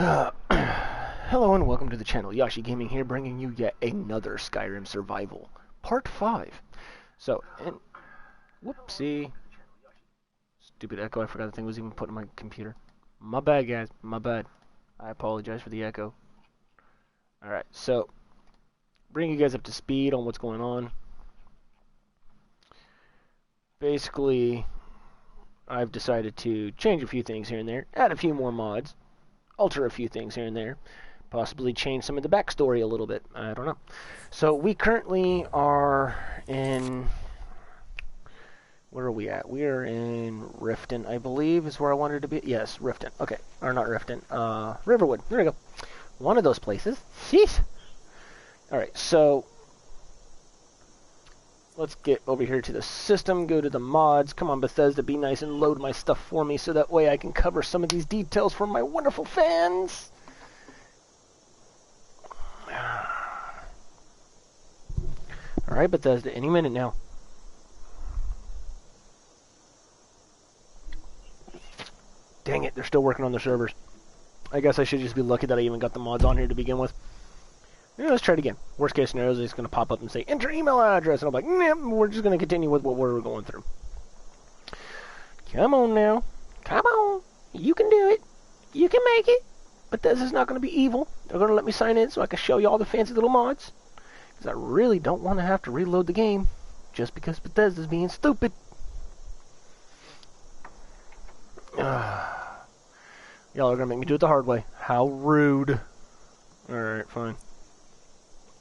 Hello and welcome to the channel. Yashy Gaming here, bringing you yet another Skyrim Survival, Part 5. So, and whoopsie. Stupid echo, I forgot the thing was even put in my computer. My bad, guys, my bad. I apologize for the echo. Alright, so, bring you guys up to speed on what's going on. Basically, I've decided to change a few things here and there, add a few more mods, alter a few things here and there. Possibly change some of the backstory a little bit. I don't know. So we currently are in... Where are we at? We are in Riften, I believe, is where I wanted to be. Yes, Riften. Okay. Or not Riften. Riverwood. There we go. One of those places. Sheesh. Alright, so... Let's get over here to the system, go to the mods. Come on, Bethesda, be nice and load my stuff for me so that way I can cover some of these details for my wonderful fans. Alright, Bethesda, any minute now. Dang it, they're still working on the servers. I guess I should just be lucky that I even got the mods on here to begin with. Yeah, let's try it again. Worst case scenario is it's going to pop up and say, enter email address. And I'm like, nah, we're just going to continue with what we're going through. Come on now. Come on. You can do it. You can make it. Bethesda's not going to be evil. They're going to let me sign in so I can show you all the fancy little mods. Because I really don't want to have to reload the game just because Bethesda's being stupid. Y'all are going to make me do it the hard way. How rude. Alright, fine.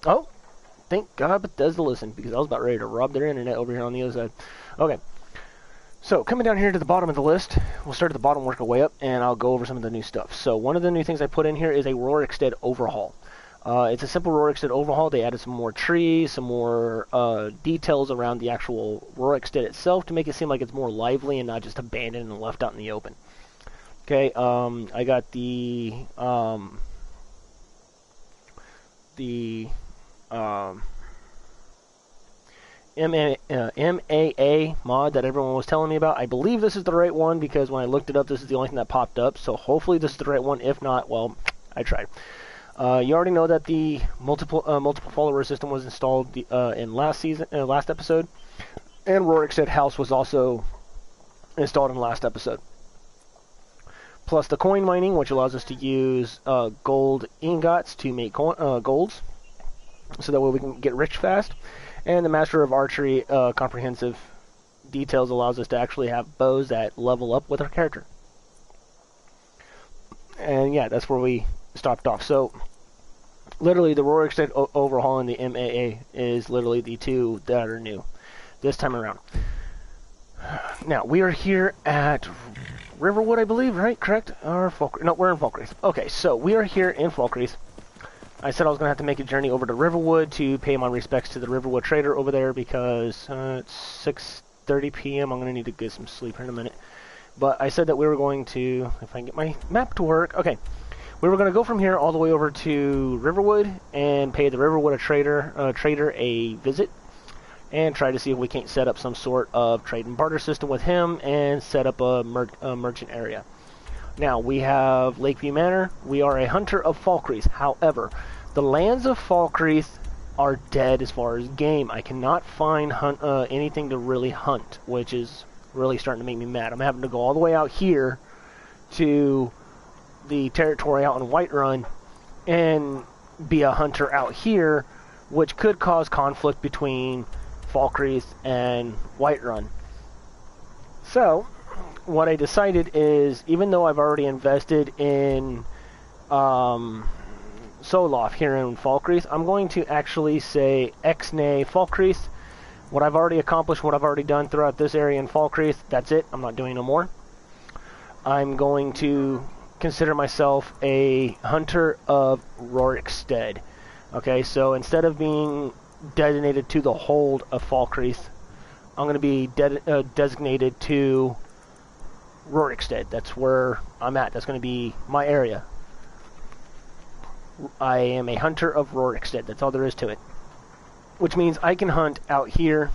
Oh, thank God Bethesda listened, because I was about ready to rob their internet over here on the other side. Okay. So, coming down here to the bottom of the list, we'll start at the bottom, work our way up, and I'll go over some of the new stuff. So, one of the new things I put in here is a Rorikstead overhaul. It's a simple Rorikstead overhaul. They added some more trees, some more details around the actual Rorikstead itself to make it seem like it's more lively and not just abandoned and left out in the open. Okay, I got the MAA mod that everyone was telling me about. I believe this is the right one because when I looked it up, this is the only thing that popped up. So hopefully this is the right one. If not, well, I tried. You already know that the multiple follower system was installed in last episode, and Rorikstead House was also installed in the last episode. Plus the coin mining, which allows us to use gold ingots to make golds, so that way we can get rich fast. And the Master of Archery comprehensive details allows us to actually have bows that level up with our character. And yeah, that's where we stopped off. So literally the Rorikstead overhaul and the MAA is literally the two that are new this time around. Now, we are here at Riverwood, I believe, right? Correct? Or Falkreath? No, we're in Falkreath. Okay, so we are here in Falkreath. I said I was going to have to make a journey over to Riverwood to pay my respects to the Riverwood trader over there because it's 6:30 p.m. I'm going to need to get some sleep here in a minute. But I said that we were going to, if I can get my map to work, okay. We were going to go from here all the way over to Riverwood and pay the Riverwood trader a visit and try to see if we can't set up some sort of trade and barter system with him and set up a merchant area. Now, we have Lakeview Manor. We are a hunter of Falkreath. However, the lands of Falkreath are dead as far as game. I cannot find anything to really hunt, which is really starting to make me mad. I'm having to go all the way out here to the territory out in Whiterun and be a hunter out here, which could cause conflict between Falkreath and Whiterun. So, what I decided is, even though I've already invested in Soloff here in Falkreath, I'm going to actually say Exnay Falkreath. What I've already accomplished, what I've already done throughout this area in Falkreath, that's it. I'm not doing no more. I'm going to consider myself a hunter of Rorikstead. Okay, so instead of being designated to the hold of Falkreath, I'm going to be designated to Rorikstead. That's where I'm at. That's going to be my area. I am a hunter of Rorikstead. That's all there is to it. Which means I can hunt out here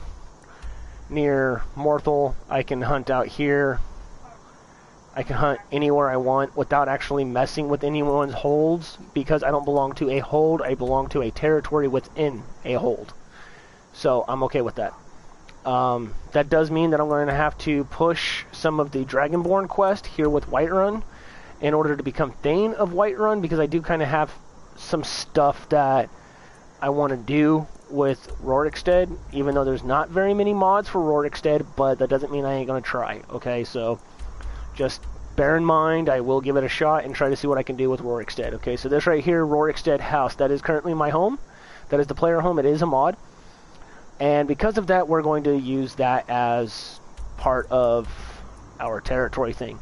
near Morthal. I can hunt out here I can hunt anywhere I want without actually messing with anyone's holds, because I don't belong to a hold, I belong to a territory within a hold. So I'm okay with that. That does mean that I'm going to have to push some of the Dragonborn quest here with Whiterun in order to become Thane of Whiterun, because I do kind of have some stuff that I want to do with Rorikstead, even though there's not very many mods for Rorikstead, but that doesn't mean I ain't going to try, okay? So just bear in mind, I will give it a shot and try to see what I can do with Rorikstead, okay? So this right here, Rorikstead House, that is currently my home. That is the player home. It is a mod. And because of that, we're going to use that as part of our territory thing.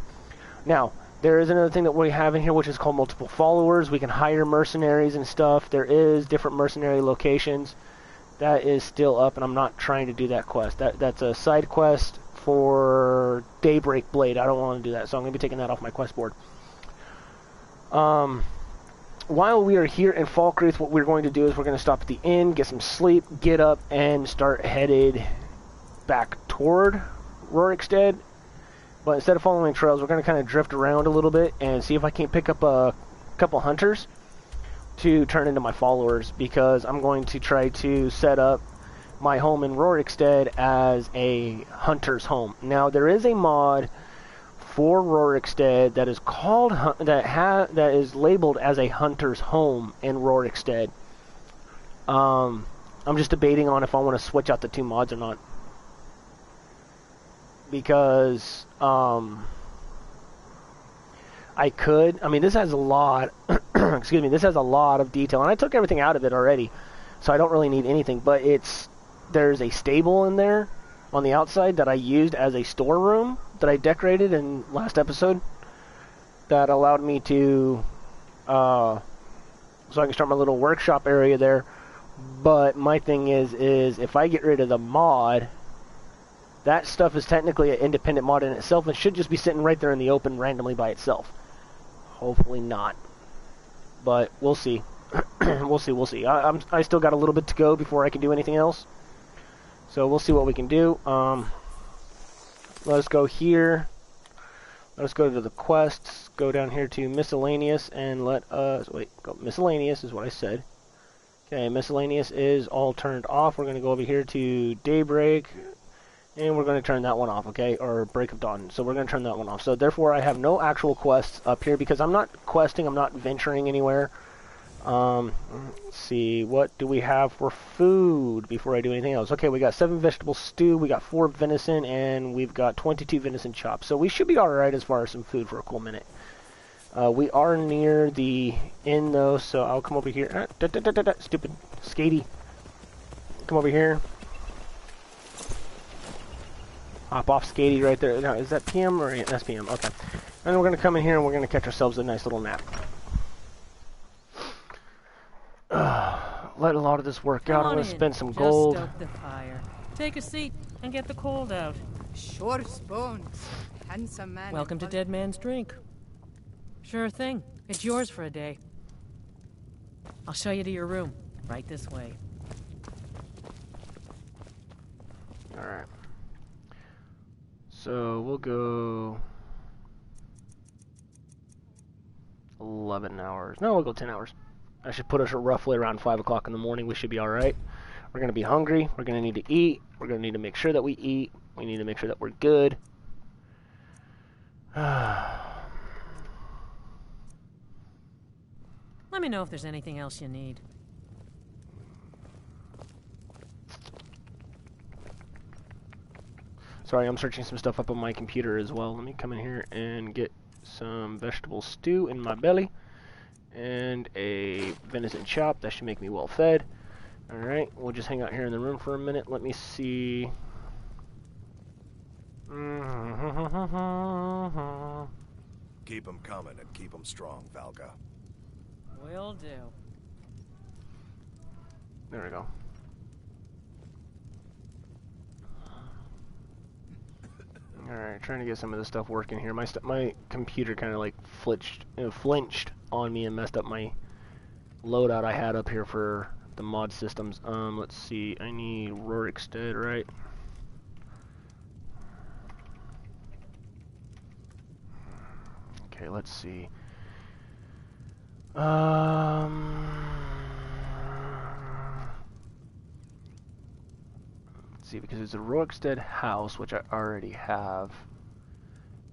Now, there is another thing that we have in here, which is called multiple followers. We can hire mercenaries and stuff. There is different mercenary locations. That is still up, and I'm not trying to do that quest. That's a side quest for Daybreak Blade. I don't want to do that, so I'm going to be taking that off my quest board. While we are here in Falkreath, what we're going to do is we're going to stop at the inn, get some sleep, get up, and start headed back toward Rorikstead. But instead of following trails, we're going to kind of drift around a little bit and see if I can pick up a couple hunters to turn into my followers, because I'm going to try to set up my home in Rorikstead as a hunter's home. Now, there is a mod for Rorikstead that is called that is labeled as a hunter's home in Rorikstead. I'm just debating on if I want to switch out the two mods or not, because I could. I mean, this has a lot. Excuse me. This has a lot of detail, and I took everything out of it already, so I don't really need anything. But there's a stable in there on the outside that I used as a storeroom that I decorated in last episode, that allowed me to so I can start my little workshop area there. But my thing is if I get rid of the mod, that stuff is technically an independent mod in itself and should just be sitting right there in the open randomly by itself. Hopefully not, but we'll see. We'll see. I still got a little bit to go before I can do anything else, so we'll see what we can do. Let us go here. Let us go to the quests. Go down here to miscellaneous and let us go. Miscellaneous is what I said. Okay, miscellaneous is all turned off. We're going to go over here to Daybreak, and we're going to turn that one off, okay? Or Break of Dawn. So we're going to turn that one off. So therefore, I have no actual quests up here because I'm not questing. I'm not venturing anywhere. Let's see. What do we have for food before I do anything else? Okay, we got 7 vegetable stew. We got 4 venison, and we've got 22 venison chops. So we should be all right as far as some food for a cool minute. We are near the inn, though, so I'll come over here. Stupid skatey. Come over here. Hop off skatey right there. Now, is that PM or that's PM? Okay. And we're going to come in here and we're going to catch ourselves a nice little nap. Let a lot of this work out. I'm going to spend some gold. Just stoke the fire. Take a seat and get the cold out. Sure spoons. Handsome man. Welcome to Dead Man's Drink. Sure thing. It's yours for a day. I'll show you to your room. Right this way. Alright. So we'll go 11 hours. No, we'll go 10 hours. I should put us roughly around 5 o'clock in the morning. We should be alright. We're going to be hungry. We're going to need to eat. We're going to need to make sure that we eat. We need to make sure that we're good. Let me know if there's anything else you need. Sorry, I'm searching some stuff up on my computer as well. Let me come in here and get some vegetable stew in my belly. And a venison chop. That should make me well fed. Alright, we'll just hang out here in the room for a minute. Let me see. Keep 'em coming and keep 'em strong, Valga. Will do. There we go. Alright, trying to get some of this stuff working here. My computer kind of like flinched on me and messed up my loadout I had up here for the mod systems. Let's see. I need Rorikstead, right? Okay, let's see. Let's see, because it's a Rorikstead house, which I already have.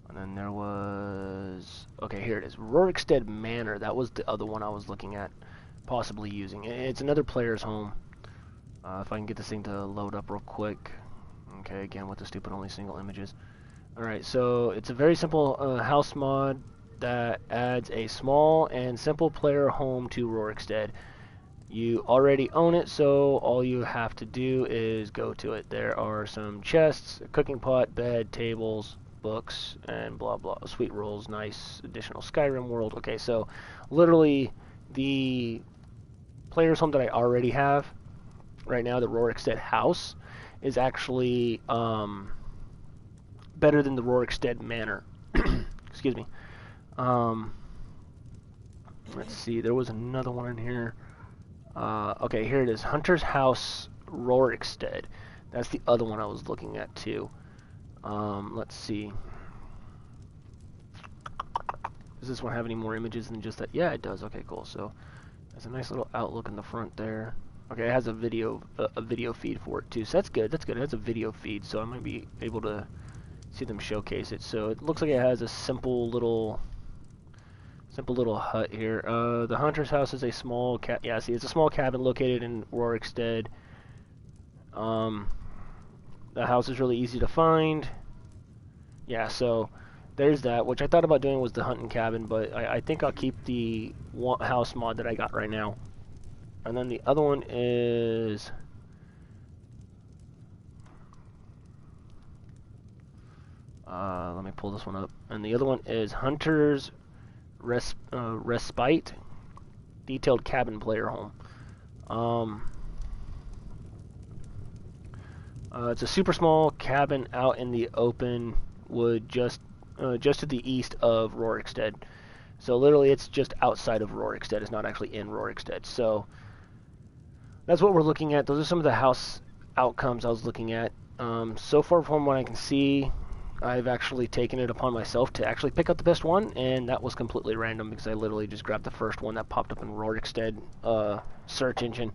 And then there was... Okay, here it is. Rorikstead Manor. That was the other one I was looking at, possibly using. It's another player's home. If I can get this thing to load up real quick. Okay, again, with the stupid only single images. Alright, so it's a very simple house mod that adds a small and simple player home to Rorikstead. You already own it, so all you have to do is go to it. There are some chests, a cooking pot, bed, tables, books, and blah blah. Sweet rolls, nice additional Skyrim world. Okay, so literally the player's home that I already have right now, the Rorikstead house, is actually better than the Rorikstead Manor. Excuse me. Let's see, there was another one in here. Okay, here it is. Hunter's House, Rorikstead. That's the other one I was looking at too. Let's see. Does this one have any more images than just that? Yeah, it does. Okay, cool. So there's a nice little outlook in the front there. Okay, it has a video feed for it too. So that's good. That's good. It has a video feed, so I might be able to see them showcase it. So it looks like it has a simple little hut here. The Hunter's House is a small it's a small cabin located in Rorikstead. The house is really easy to find. Yeah, so there's that. Which I thought about doing was the hunting cabin, but I think I'll keep the house mod that I got right now. And then the other one is... let me pull this one up. And the other one is Hunter's Respite Detailed Cabin Player Home. It's a super small cabin out in the open wood, just to the east of Rorikstead. So literally, it's just outside of Rorikstead. It's not actually in Rorikstead. So that's what we're looking at. Those are some of the house outcomes I was looking at. So far, from what I can see, I've actually taken it upon myself to actually pick out the best one, and that was completely random because I literally just grabbed the first one that popped up in Rorikstead search engine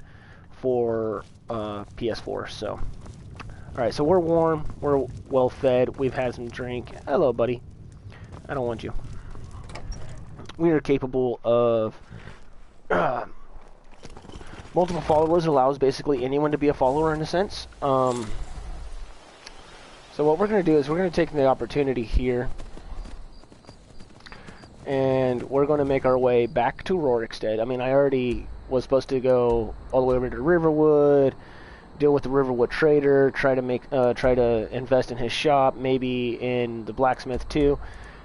for PS4. So, alright, so we're warm, we're well fed, we've had some drink. Hello, buddy. I don't want you. We are capable of multiple followers. It allows basically anyone to be a follower in a sense. So what we're going to do is we're going to take the opportunity here, and we're going to make our way back to Rorikstead. I mean, I already was supposed to go all the way over to Riverwood, deal with the Riverwood trader, try to invest in his shop, maybe in the blacksmith too.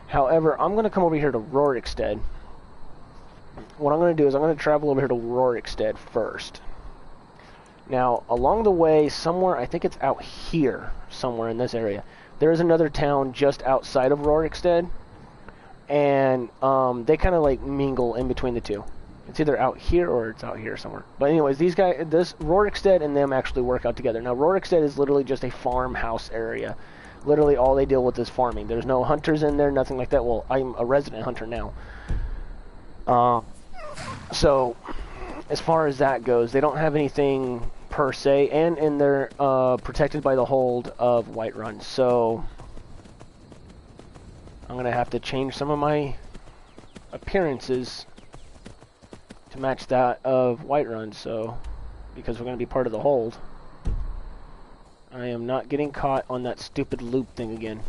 However, I'm going to come over here to Rorikstead. What I'm going to do is I'm going to travel over here to Rorikstead first. Now, along the way, somewhere, I think it's out here, somewhere in this area, there is another town just outside of Rorikstead, and they kind of like mingle in between the two. It's either out here or it's out here somewhere. But anyways, these guys, this Rorikstead and them actually work out together. Now, Rorikstead is literally just a farmhouse area. Literally, all they deal with is farming. There's no hunters in there, nothing like that. Well, I'm a resident hunter now. So, as far as that goes, they don't have anything per se, and they're protected by the hold of Whiterun. So I'm gonna have to change some of my appearances to match that of Whiterun. So because we're gonna be part of the hold, I am not getting caught on that stupid loop thing again.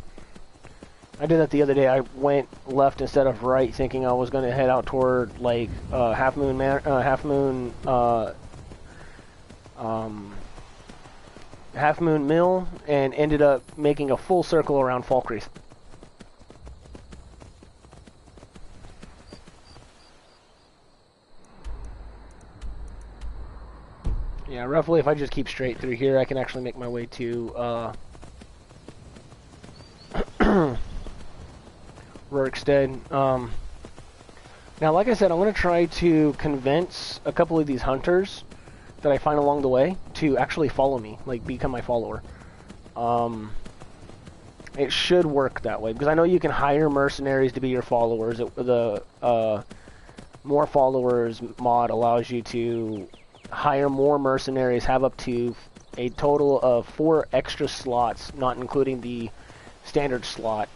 I did that the other day. I went left instead of right, thinking I was gonna head out toward like Half Moon Mill, and ended up making a full circle around Falkreath. Yeah, roughly, if I just keep straight through here, I can actually make my way to Rorikstead. Now, like I said, I'm going to try to convince a couple of these hunters that I find along the way to actually follow me, like become my follower. And It should work that way, because I know you can hire mercenaries to be your followers. The more followers mod allows you to hire more mercenaries, have up to a total of 4 extra slots, not including the standard slot,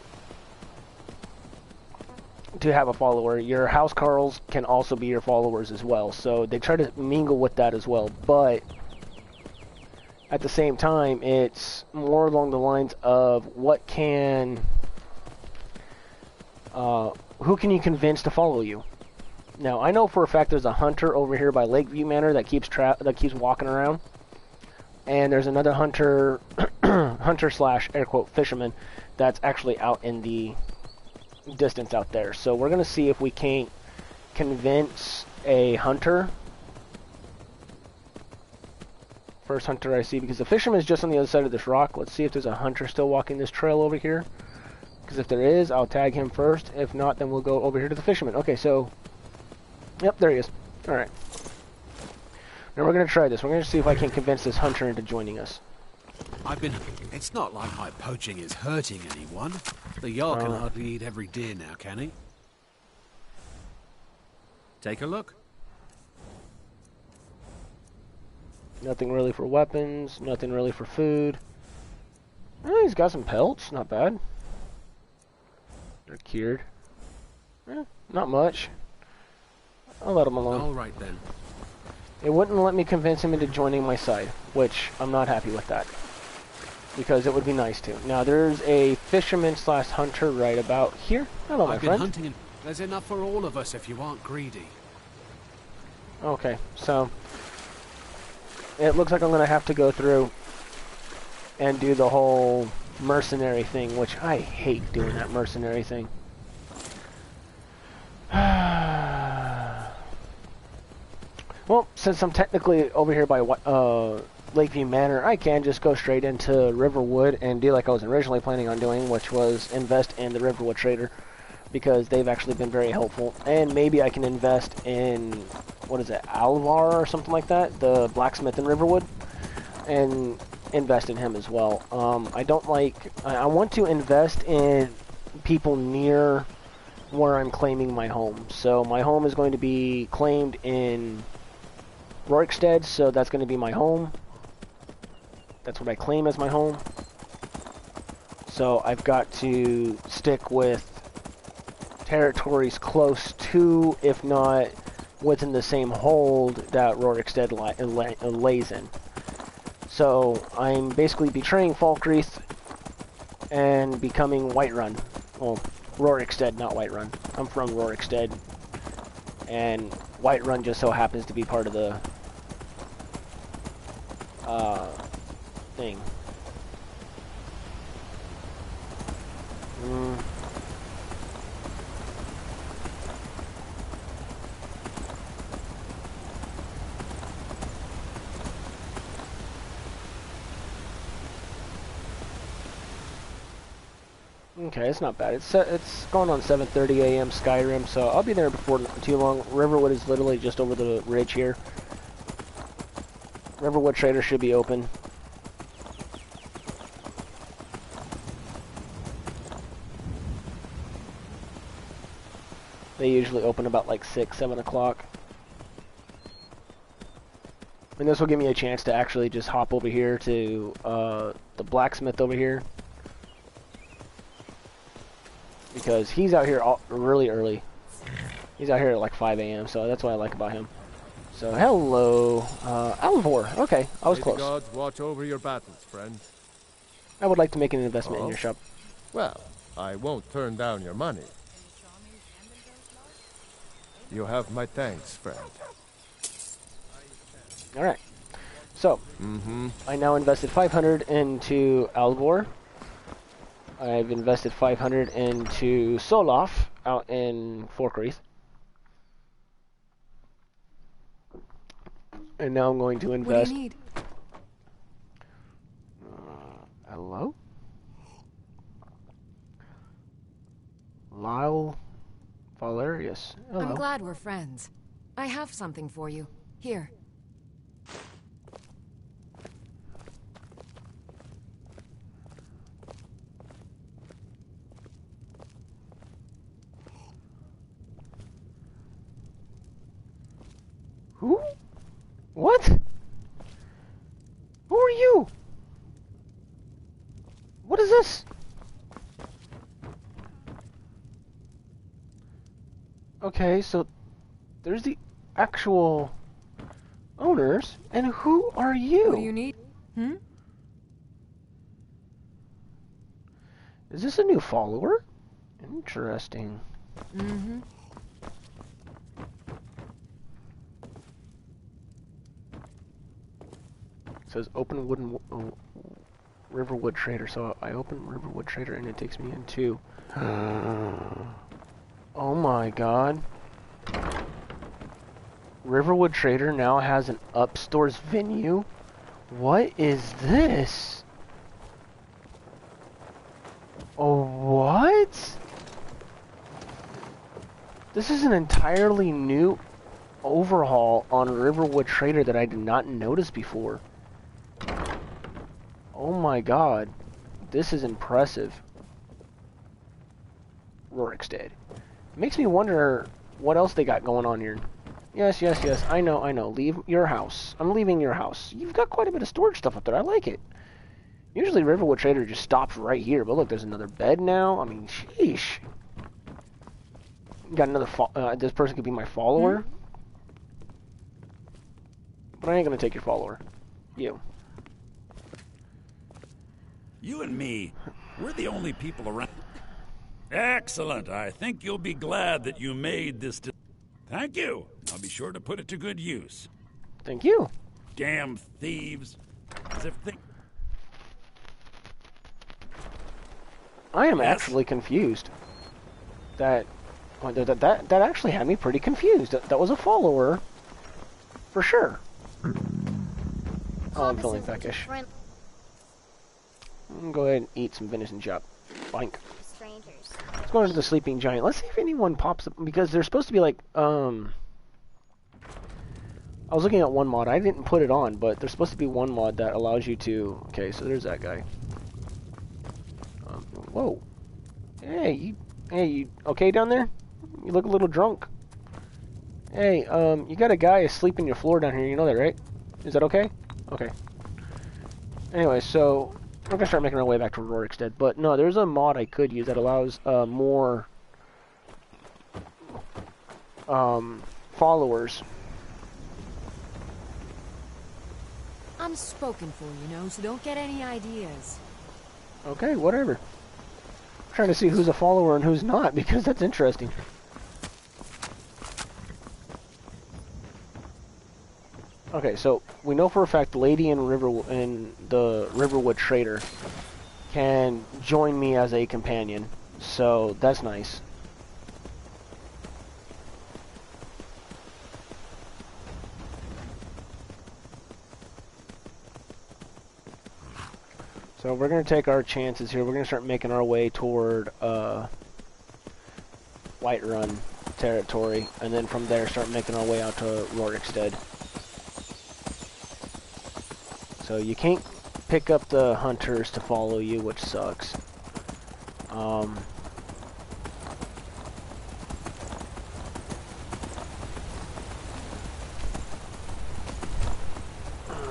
to have a follower. Your housecarls can also be your followers as well, so they try to mingle with that as well, but at the same time, it's more along the lines of what can, who can you convince to follow you? Now, I know for a fact there's a hunter over here by Lakeview Manor that keeps walking around, and there's another hunter, hunter slash air quote fisherman, that's actually out in the distance out there. So we're gonna see if we can't convince a hunter. First hunter I see, because the fisherman is just on the other side of this rock. Let's see if there's a hunter still walking this trail over here. Because if there is, I'll tag him first. If not, then we'll go over here to the fisherman. Okay, so... Yep, there he is. Alright. Now we're going to try this. We're going to see if I can convince this hunter into joining us. It's not like my poaching is hurting anyone. The Jarl can hardly eat every deer now, can he? Take a look. Nothing really for weapons, nothing really for food. Oh, he's got some pelts, not bad. They're cured. Not much. I'll let him alone. All right then. It wouldn't let me convince him into joining my side, which I'm not happy with that. Because it would be nice to. Now, there's a fisherman slash hunter right about here. Hello, my friend. I've been hunting and there's enough for all of us if you aren't greedy. Okay, so... It looks like I'm going to have to go through and do the whole mercenary thing, which I hate doing that mercenary thing. Well, since I'm technically over here by Lakeview Manor, I can just go straight into Riverwood and do like I was originally planning on doing, which was invest in the Riverwood Trader, because they've actually been very helpful. And maybe I can invest in, what is it, Alvar or something like that, the blacksmith in Riverwood, and invest in him as well. I want to invest in people near where I'm claiming my home. So my home is going to be claimed in Rorikstead, so that's going to be my home. That's what I claim as my home. So I've got to stick with territories close to, if not within the same hold that Rorikstead lays in. So I'm basically betraying Falkreath and becoming Whiterun. Well, Rorikstead, not Whiterun. I'm from Rorikstead, and Whiterun just so happens to be part of the thing. Okay, it's not bad. It's going on 7:30 a.m. Skyrim, so I'll be there before too long. Riverwood is literally just over the ridge here. Riverwood Trader should be open. They usually open about like 6, 7 o'clock. And this will give me a chance to actually just hop over here to the blacksmith over here. Because he's out here really early. He's out here at like 5 a.m., so that's what I like about him. So, hello, Alvor. Okay, I was close. May the gods watch over your battles, friend. I would like to make an investment in your shop. Well, I won't turn down your money. You have my thanks, friend. Alright. So, I now invested 500 into Alvor. I've invested 500 into Soloff out in Falkreath. And now I'm going to invest... What do you need? Hello? Lyle Valerius. Hello. I'm glad we're friends. I have something for you. Here. Who? What? Who are you? What is this? Okay, so there's the actual owners, and who are you? What do you need? Hmm? Is this a new follower? Interesting. Mm-hmm. It says open wooden Riverwood Trader. So I open Riverwood Trader and it takes me into. Oh my god. Riverwood Trader now has an upstairs venue. What is this? Oh, what? This is an entirely new overhaul on Riverwood Trader that I did not notice before. Oh my god. This is impressive. Rorik's dead. Makes me wonder what else they got going on here. Yes, yes, yes. I know, I know. Leave your house. I'm leaving your house. You've got quite a bit of storage stuff up there. I like it. Usually Riverwood Trader just stops right here, but look, there's another bed now. I mean, sheesh. Got another this person could be my follower. But I ain't gonna take your follower. You. You and me, we're the only people around. Excellent. I think you'll be glad that you made this. Thank you. I'll be sure to put it to good use. Thank you. Damn thieves. As if they... I am actually confused. That actually had me pretty confused. That was a follower, for sure. Oh, I'm feeling peckish. Go ahead and eat some venison chop. Boink. Let's go into the sleeping giant. Let's see if anyone pops up, because there's supposed to be like, I was looking at one mod. I didn't put it on, but there's supposed to be one mod that allows you to... Okay, so there's that guy. Whoa. Hey, you okay down there? You look a little drunk. Hey, you got a guy asleep in your floor down here. You know that, right? Is that okay? Okay. Anyway, so we're gonna start making our way back to Rorik's Dead. But no, there's a mod I could use that allows more followers. I'm spoken for, you know, so don't get any ideas. Okay, whatever. I'm trying to see who's a follower and who's not, because that's interesting. Okay, so we know for a fact the lady in the Riverwood Trader can join me as a companion, so that's nice. So we're going to take our chances here. We're going to start making our way toward Whiterun territory, and then from there start making our way out to Rorik's Dead. So you can't pick up the hunters to follow you, which sucks.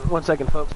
One second, folks.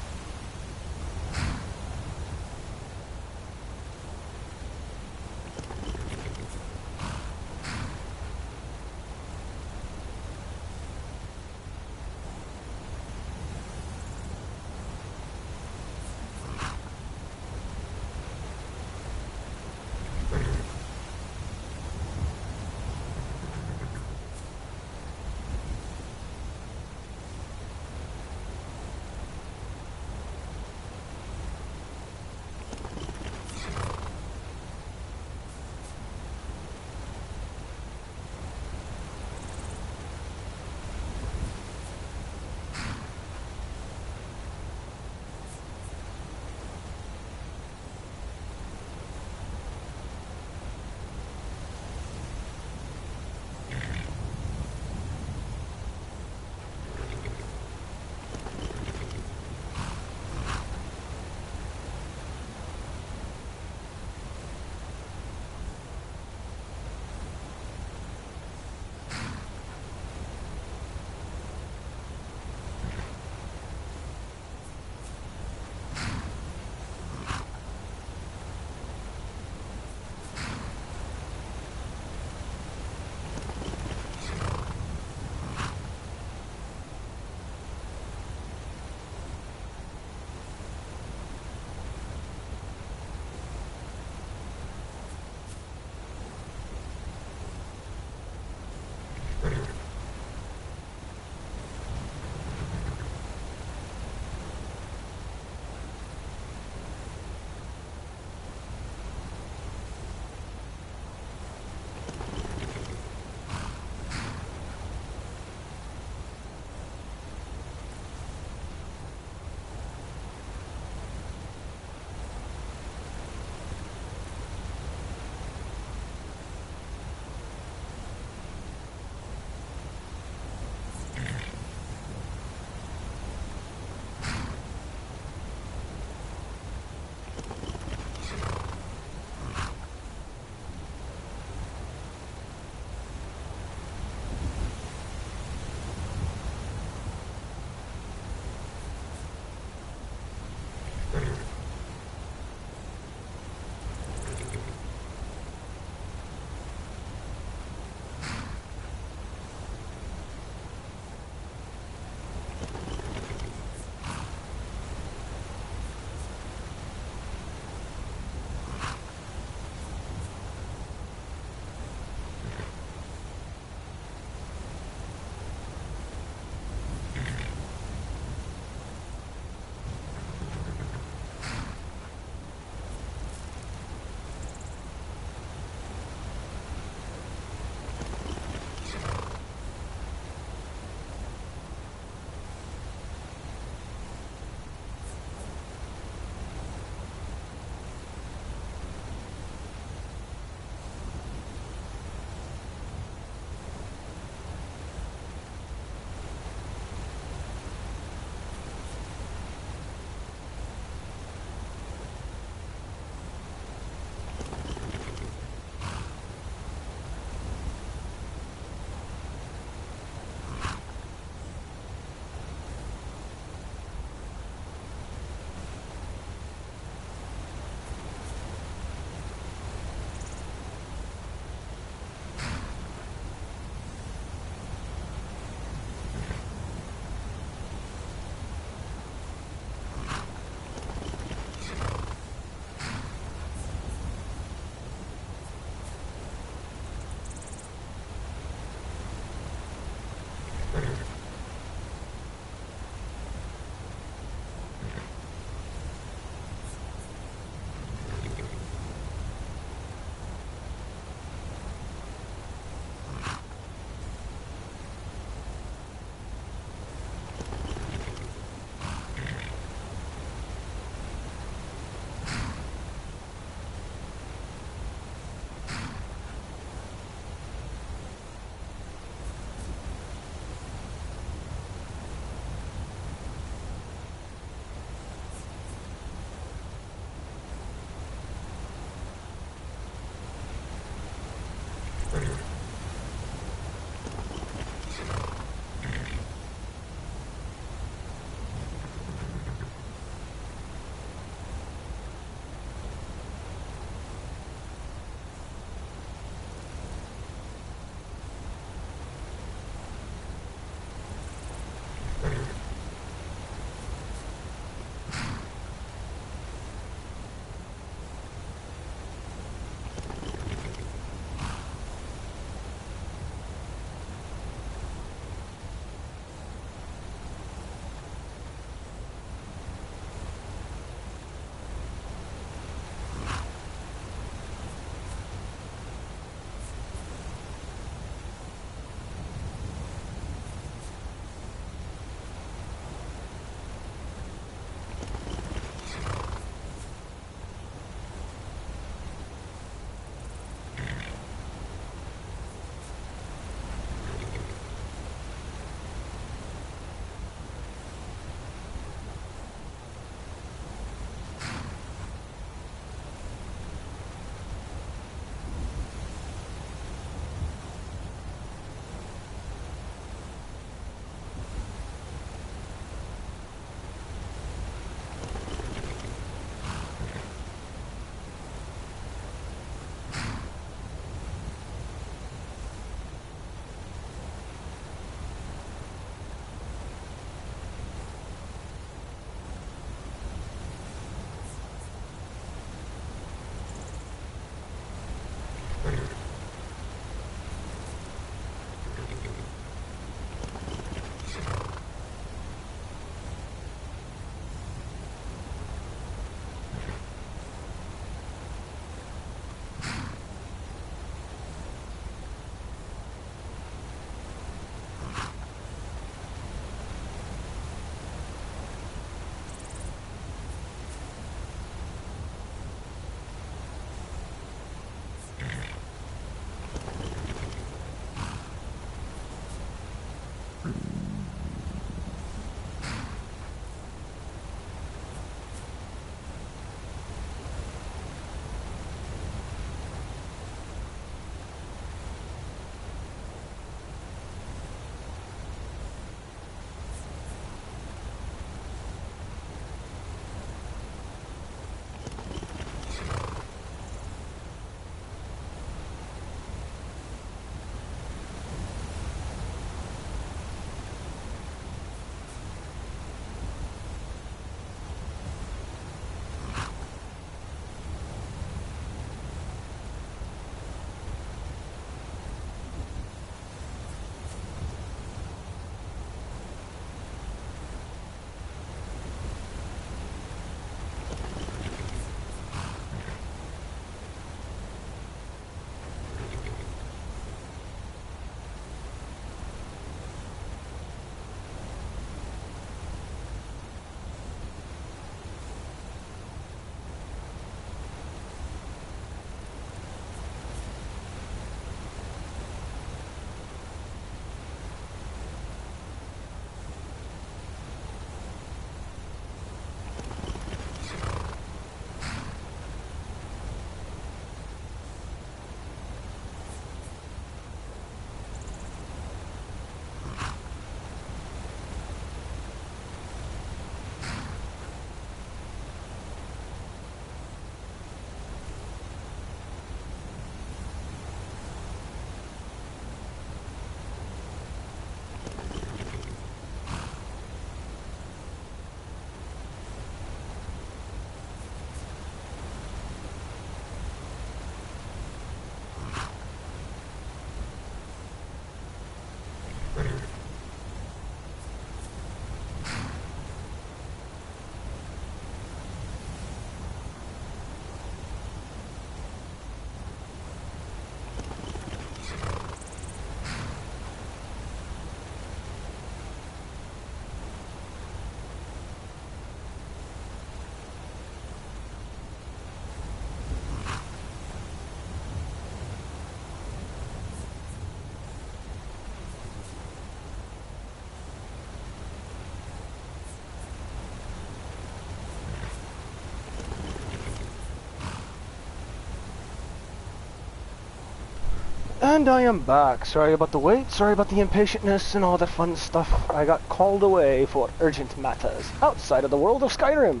And I am back. Sorry about the wait, sorry about the impatientness and all that fun stuff. I got called away for urgent matters outside of the world of Skyrim.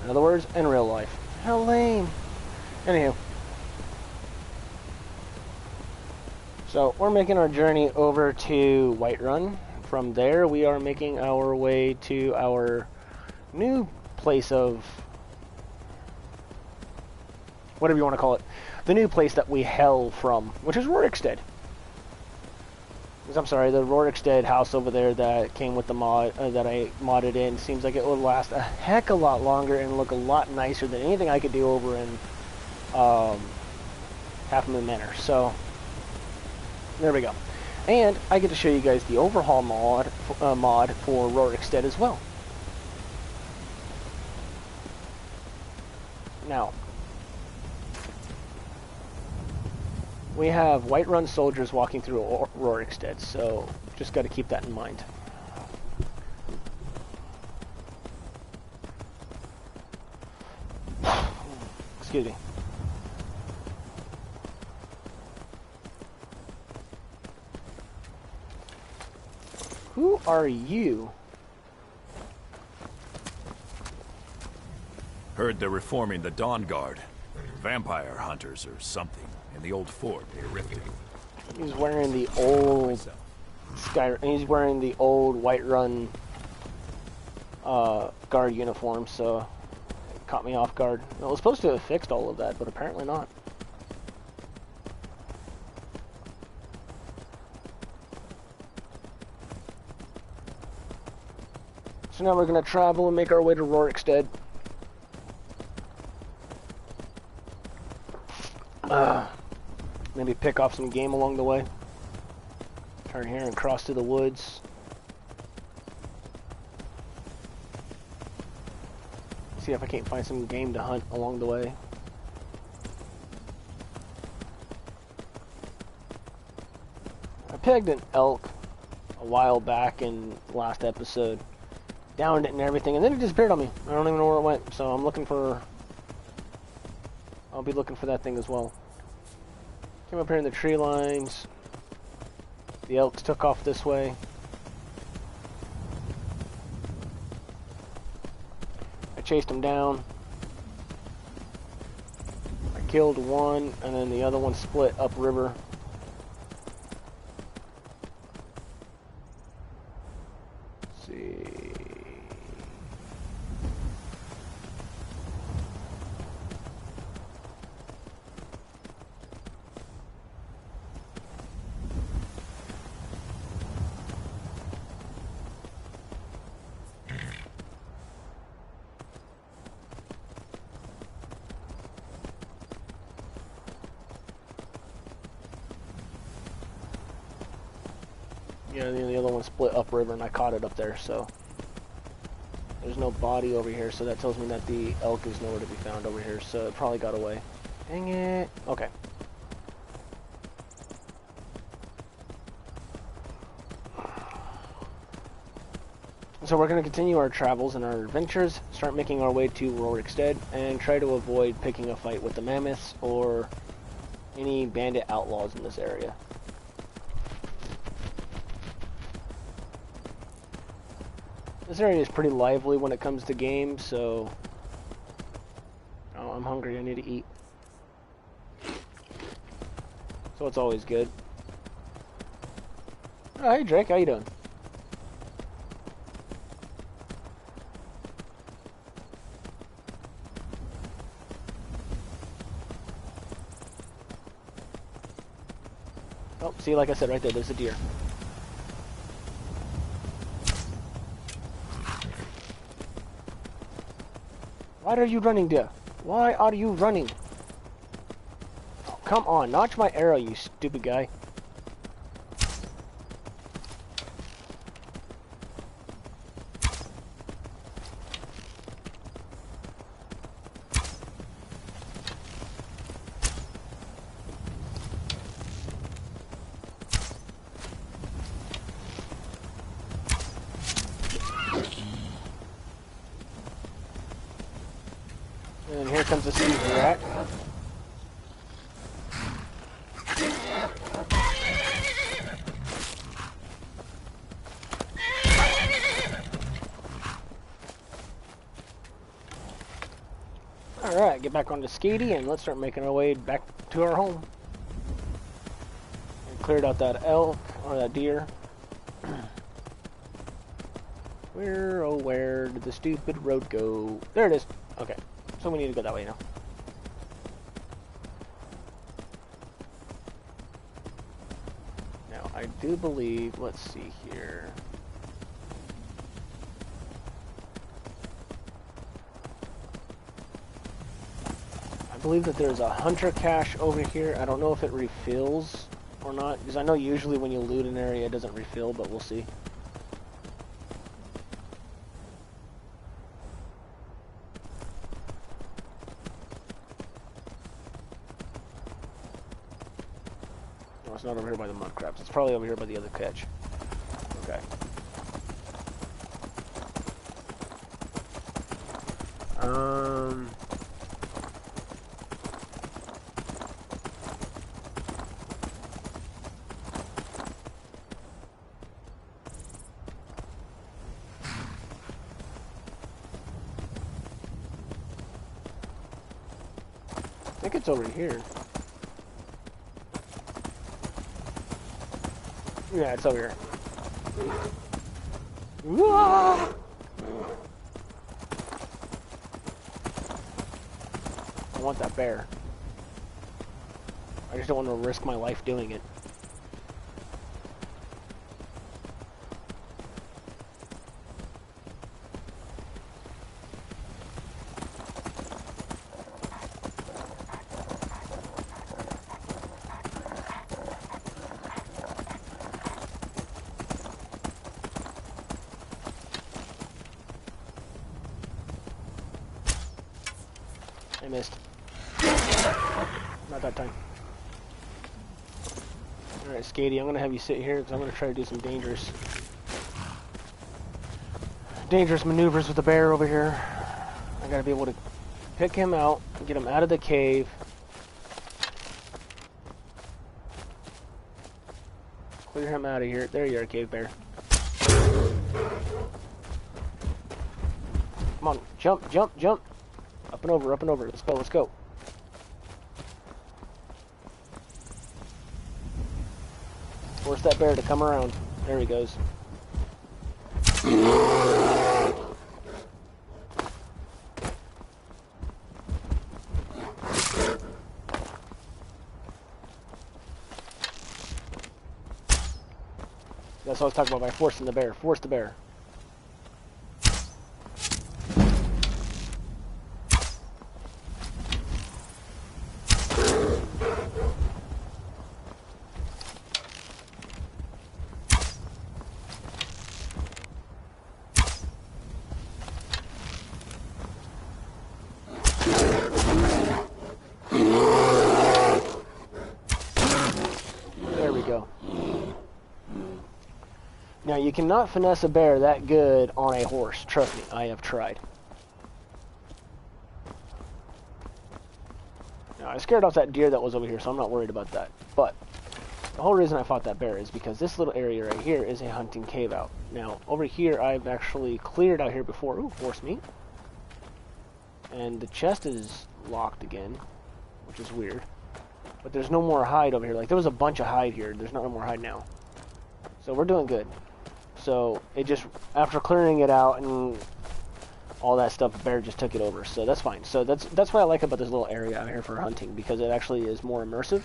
In other words, in real life. How lame. Anywho. So, we're making our journey over to Whiterun. From there, we are making our way to our new place of... whatever you want to call it. The new place that we hail from, which is Rorikstead. I'm sorry, the Rorikstead house over there that came with the mod, that I modded in, seems like it will last a heck of a lot longer and look a lot nicer than anything I could do over in Half Moon Manor. So, there we go. And I get to show you guys the overhaul mod for Rorikstead as well. Now, we have Whiterun soldiers walking through Rorikstead, so just got to keep that in mind. Excuse me. Who are you? Heard they're reforming the Dawn Guard. Vampire hunters or something in the old fort near Riften. He's wearing the old Skyrim. He's wearing the old Whiterun guard uniform, so it caught me off guard. It was supposed to have fixed all of that, but apparently not. So now we're going to travel and make our way to Rorikstead. Maybe pick off some game along the way. Turn here and cross to the woods. See if I can't find some game to hunt along the way. I pegged an elk a while back in the last episode. Downed it and everything, and then it disappeared on me. I don't even know where it went, so I'm looking for... I'll be looking for that thing as well. Came up here in the tree lines. The elks took off this way. I chased them down. I killed one, and then the other one split upriver. Let's see. Yeah, the other one split upriver and I caught it up there, so there's no body over here, so that tells me that the elk is nowhere to be found over here, so it probably got away. Dang it. Okay. So we're going to continue our travels and our adventures, start making our way to Rorikstead, and try to avoid picking a fight with the mammoths or any bandit outlaws in this area. This area is pretty lively when it comes to games, so... Oh, I'm hungry, I need to eat. So it's always good. Oh, hey Drake, how you doing? Oh, see, like I said right there, there's a deer. Why are you running, deer? Why are you running? Oh, come on, notch my arrow, you stupid guy. And here comes the Steve rat. Alright, get back on the skatey and let's start making our way back to our home. We cleared out that elk, or that deer. Where, oh where did the stupid road go? There it is. Okay, so we need to go that way now. Now, I do believe, let's see here. I believe that there's a hunter cache over here. I don't know if it refills or not, because I know usually when you loot an area it doesn't refill, but we'll see. No, it's not over here by the mud crabs. It's probably over here by the other cache. Okay. I think it's over here. Yeah, it's over here. Whoa! I want that bear. I just don't want to risk my life doing it. I missed. Not that time. Alright, Skatey, I'm gonna have you sit here because I'm gonna try to do some dangerous maneuvers with the bear over here. I gotta be able to pick him out, get him out of the cave. Clear him out of here. There you are, cave bear. Come on, jump, jump, jump. Up and over, up and over. Let's go, let's go. Force that bear to come around. There he goes. That's what I was talking about by forcing the bear. Force the bear. Now, you cannot finesse a bear that good on a horse. Trust me, I have tried. Now, I scared off that deer that was over here, so I'm not worried about that. But the whole reason I fought that bear is because this little area right here is a hunting cave out. Now, over here, I've actually cleared out here before. Ooh, horse meat. And the chest is locked again, which is weird. But there's no more hide over here. Like, there was a bunch of hide here. There's not no more hide now. So we're doing good. So it just, after clearing it out and all that stuff, the bear just took it over. So that's fine. So that's what I like about this little area out here for hunting, because it actually is more immersive.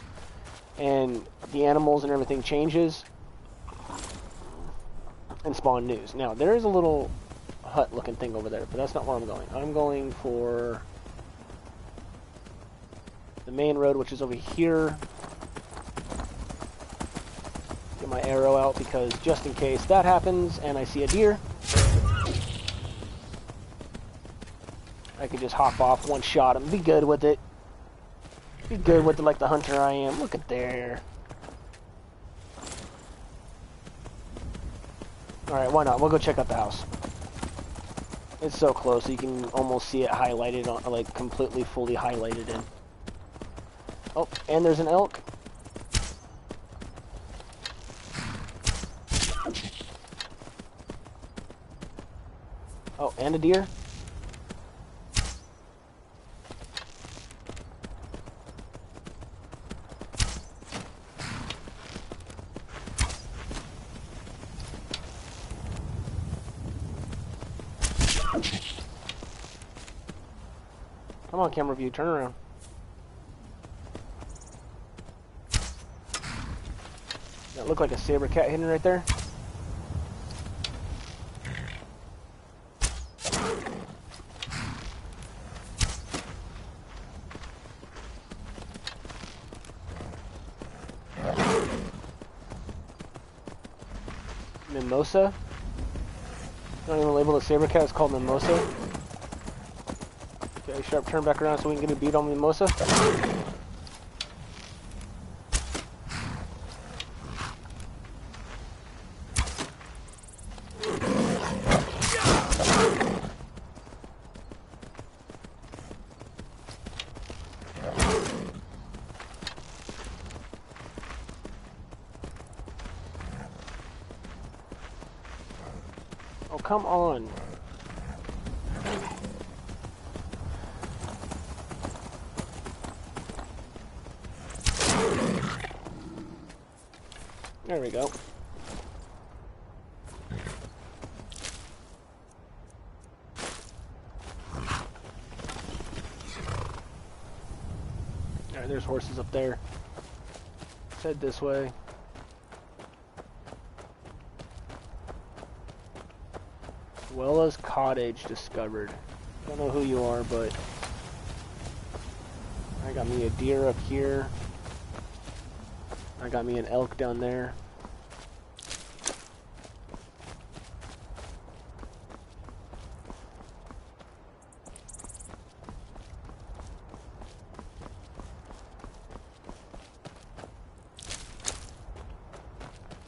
And the animals and everything changes and spawn news. Now, there is a little hut-looking thing over there, but that's not where I'm going. I'm going for the main road, which is over here. Get my arrow out, because just in case that happens and I see a deer, I can just hop off, one shot and be good with it. Be good with it like the hunter I am. Look at there. Alright, why not? We'll go check out the house. It's so close, you can almost see it highlighted, on, like completely fully highlighted in. Oh, and there's an elk. Oh, and a deer. Come on, camera view, turn around. That look like a saber cat hidden right there. Mimosa? Not even labeled a saber cat, it's called Mimosa. Okay, Sharp, turn back around so we can get a beat on Mimosa. Oh, come on. There we go. Alright, there's horses up there. Let's head this way. Wella's cottage discovered. Don't know who you are, but I got me a deer up here. I got me an elk down there.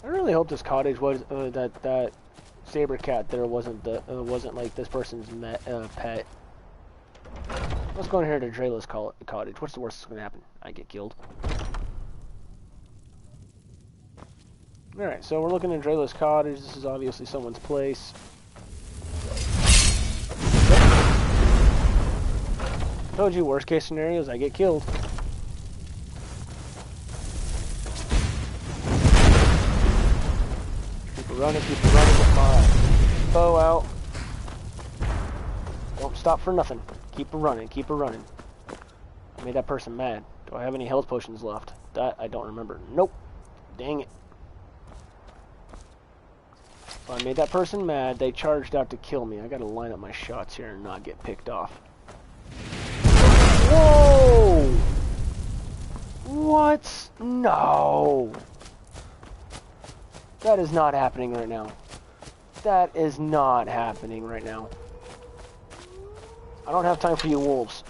I really hope this cottage was that saber cat there wasn't like this person's pet. Let's go in here to Drayla's cottage. What's the worst that's gonna happen? I get killed. Alright, so we're looking at Drayla's cottage. This is obviously someone's place. Told you, worst case scenario is I get killed. Keep running with my bow out. Don't stop for nothing. Keep running. I made that person mad. Do I have any health potions left? That I don't remember. Nope. Dang it. So I made that person mad. They charged out to kill me. I gotta line up my shots here and not get picked off. Whoa! What? No. That is not happening right now. That is not happening right now. I don't have time for you wolves.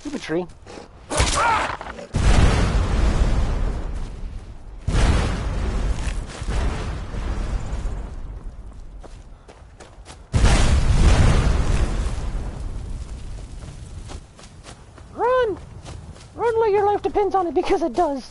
Keep a tree. Run like your life depends on it, because it does.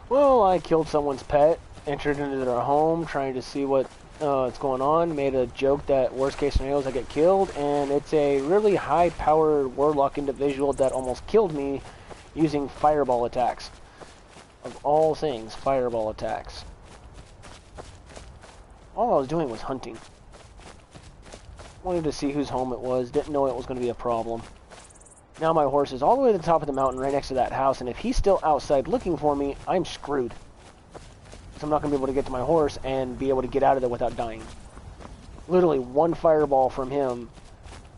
Well, I killed someone's pet, entered into their home, trying to see what's going on, made a joke that worst case scenario is I get killed, and it's a really high-powered warlock individual that almost killed me using fireball attacks. Of all things, fireball attacks. All I was doing was hunting. Wanted to see whose home it was, didn't know it was going to be a problem. Now my horse is all the way to the top of the mountain right next to that house, and if he's still outside looking for me, I'm screwed. So I'm not going to be able to get to my horse and be able to get out of there without dying. Literally, one fireball from him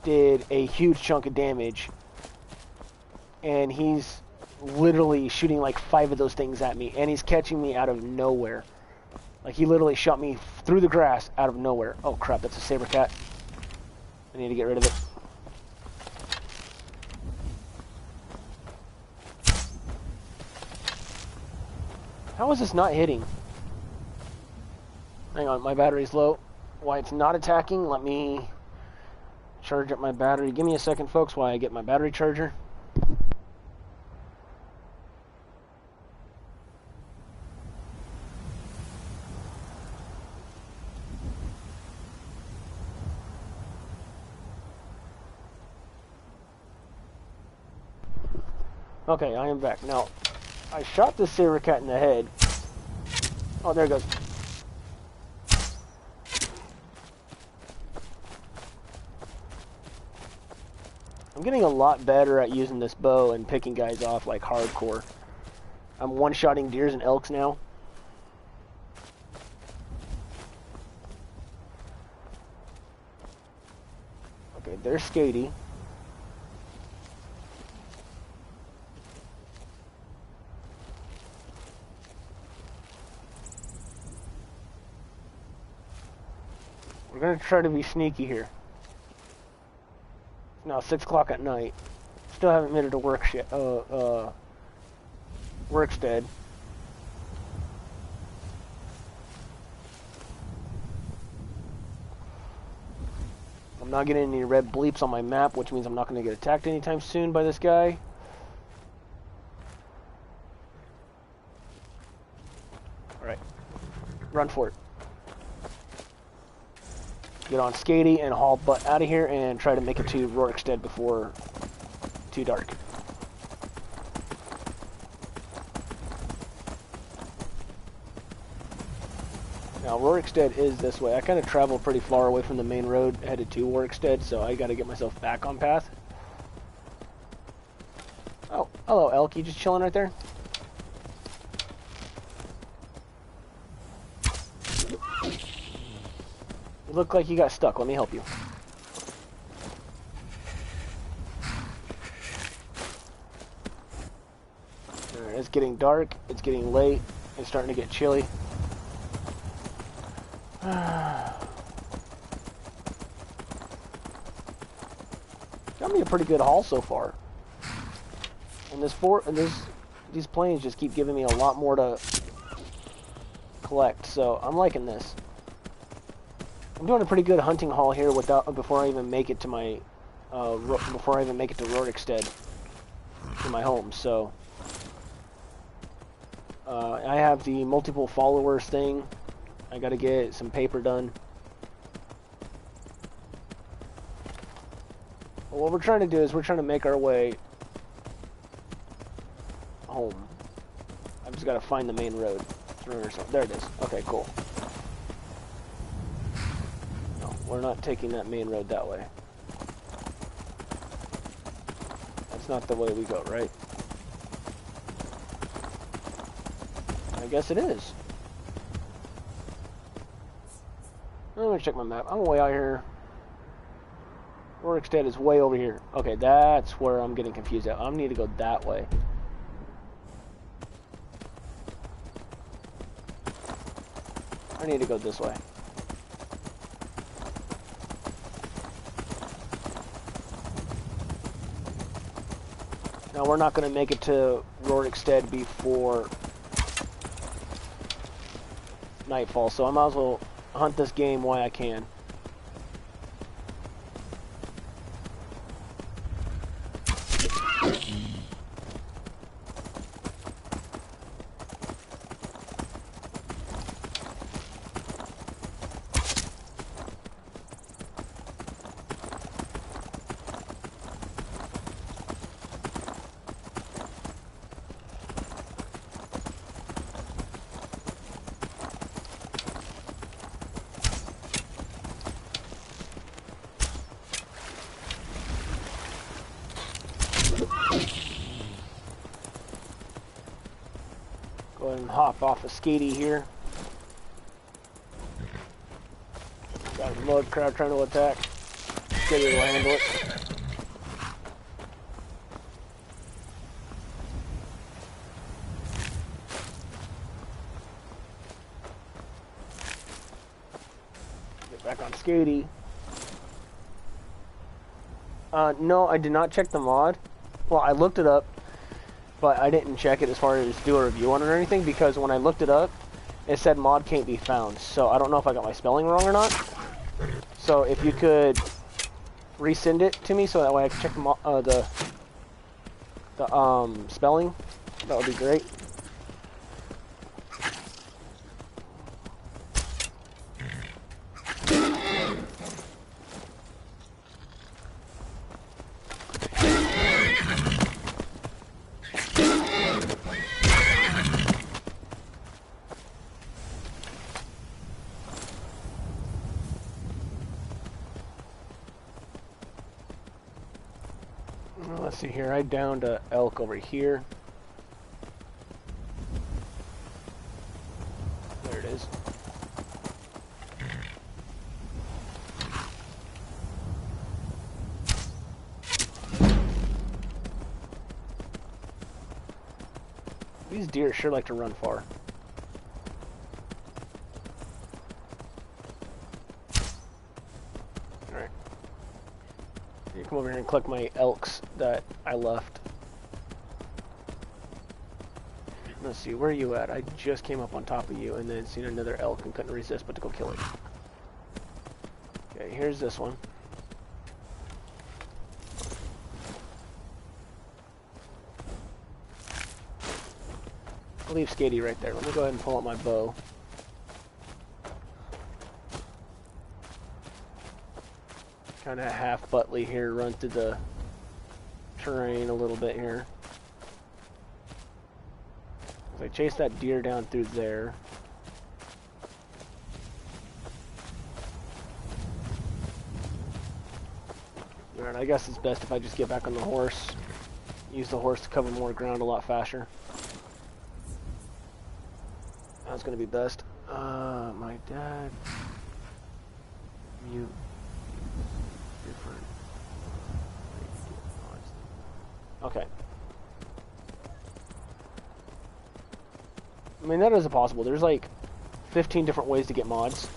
did a huge chunk of damage, and he's literally shooting like 5 of those things at me, and he's catching me out of nowhere. Like, he literally shot me through the grass out of nowhere. Oh crap, that's a saber cat. I need to get rid of it. How is this not hitting? Hang on, my battery's low. Why it's not attacking, let me charge up my battery. Give me a second, folks, while I get my battery charger. Okay, I am back. Now, I shot this saber cat in the head. Oh, there it goes. I'm getting a lot better at using this bow and picking guys off like hardcore. I'm one-shotting deers and elks now. Okay, there's Skady. We're gonna try to be sneaky here. It's now 6 o'clock at night. Still haven't made it to Workstead. I'm not getting any red bleeps on my map, which means I'm not going to get attacked anytime soon by this guy. Alright. Run for it. Get on Skady and haul butt out of here and try to make it to Rorikstead before too dark. Now, Rorikstead is this way. I kind of travel pretty far away from the main road headed to Rorikstead, so I got to get myself back on path. Oh, hello, elk. You just chilling right there? You look like you got stuck. Let me help you. Alright, it's getting dark. It's getting late. It's starting to get chilly. Got me a pretty good haul so far. And these planes just keep giving me a lot more to collect, so I'm liking this. I'm doing a pretty good hunting haul here before I even make it to my Rorikstead, to my home. So I have the multiple followers thing. I got to get some paper done. Well, what we're trying to do is we're trying to make our way home. I've just got to find the main road. There it is. Okay, cool. No, we're not taking that main road that way. That's not the way we go, right? I guess it is. Let me check my map. I'm way out here. Rorikstead is way over here. Okay, that's where I'm getting confused at. I need to go that way. I need to go this way. Now, we're not going to make it to Rorikstead before nightfall, so I might as well hunt this game while I can. hop off of Skatey here. Got a mud crowd trying to attack. Skatey will handle it. Get back on Skatey. No, I did not check the mod. Well, I looked it up, but I didn't check it as far as do a review on it or anything, because when I looked it up, it said mod can't be found. So I don't know if I got my spelling wrong or not. So if you could resend it to me so that way I can check the spelling, that would be great. Let's see here, I downed a elk over here. There it is. These deer sure like to run far. Alright. You come over here and collect my elks that I left. Let's see, where are you at? I just came up on top of you and then seen another elk and couldn't resist but to go kill it. Okay, here's this one. I'll leave Skatey right there. Let me go ahead and pull out my bow. Kind of half buttly here, run through the terrain a little bit here. So I chase that deer down through there. Alright, I guess it's best if I just get back on the horse. Use the horse to cover more ground a lot faster. That's gonna be best. My dad. Mute. Different. Okay. I mean, that is possible. There's like 15 different ways to get mods.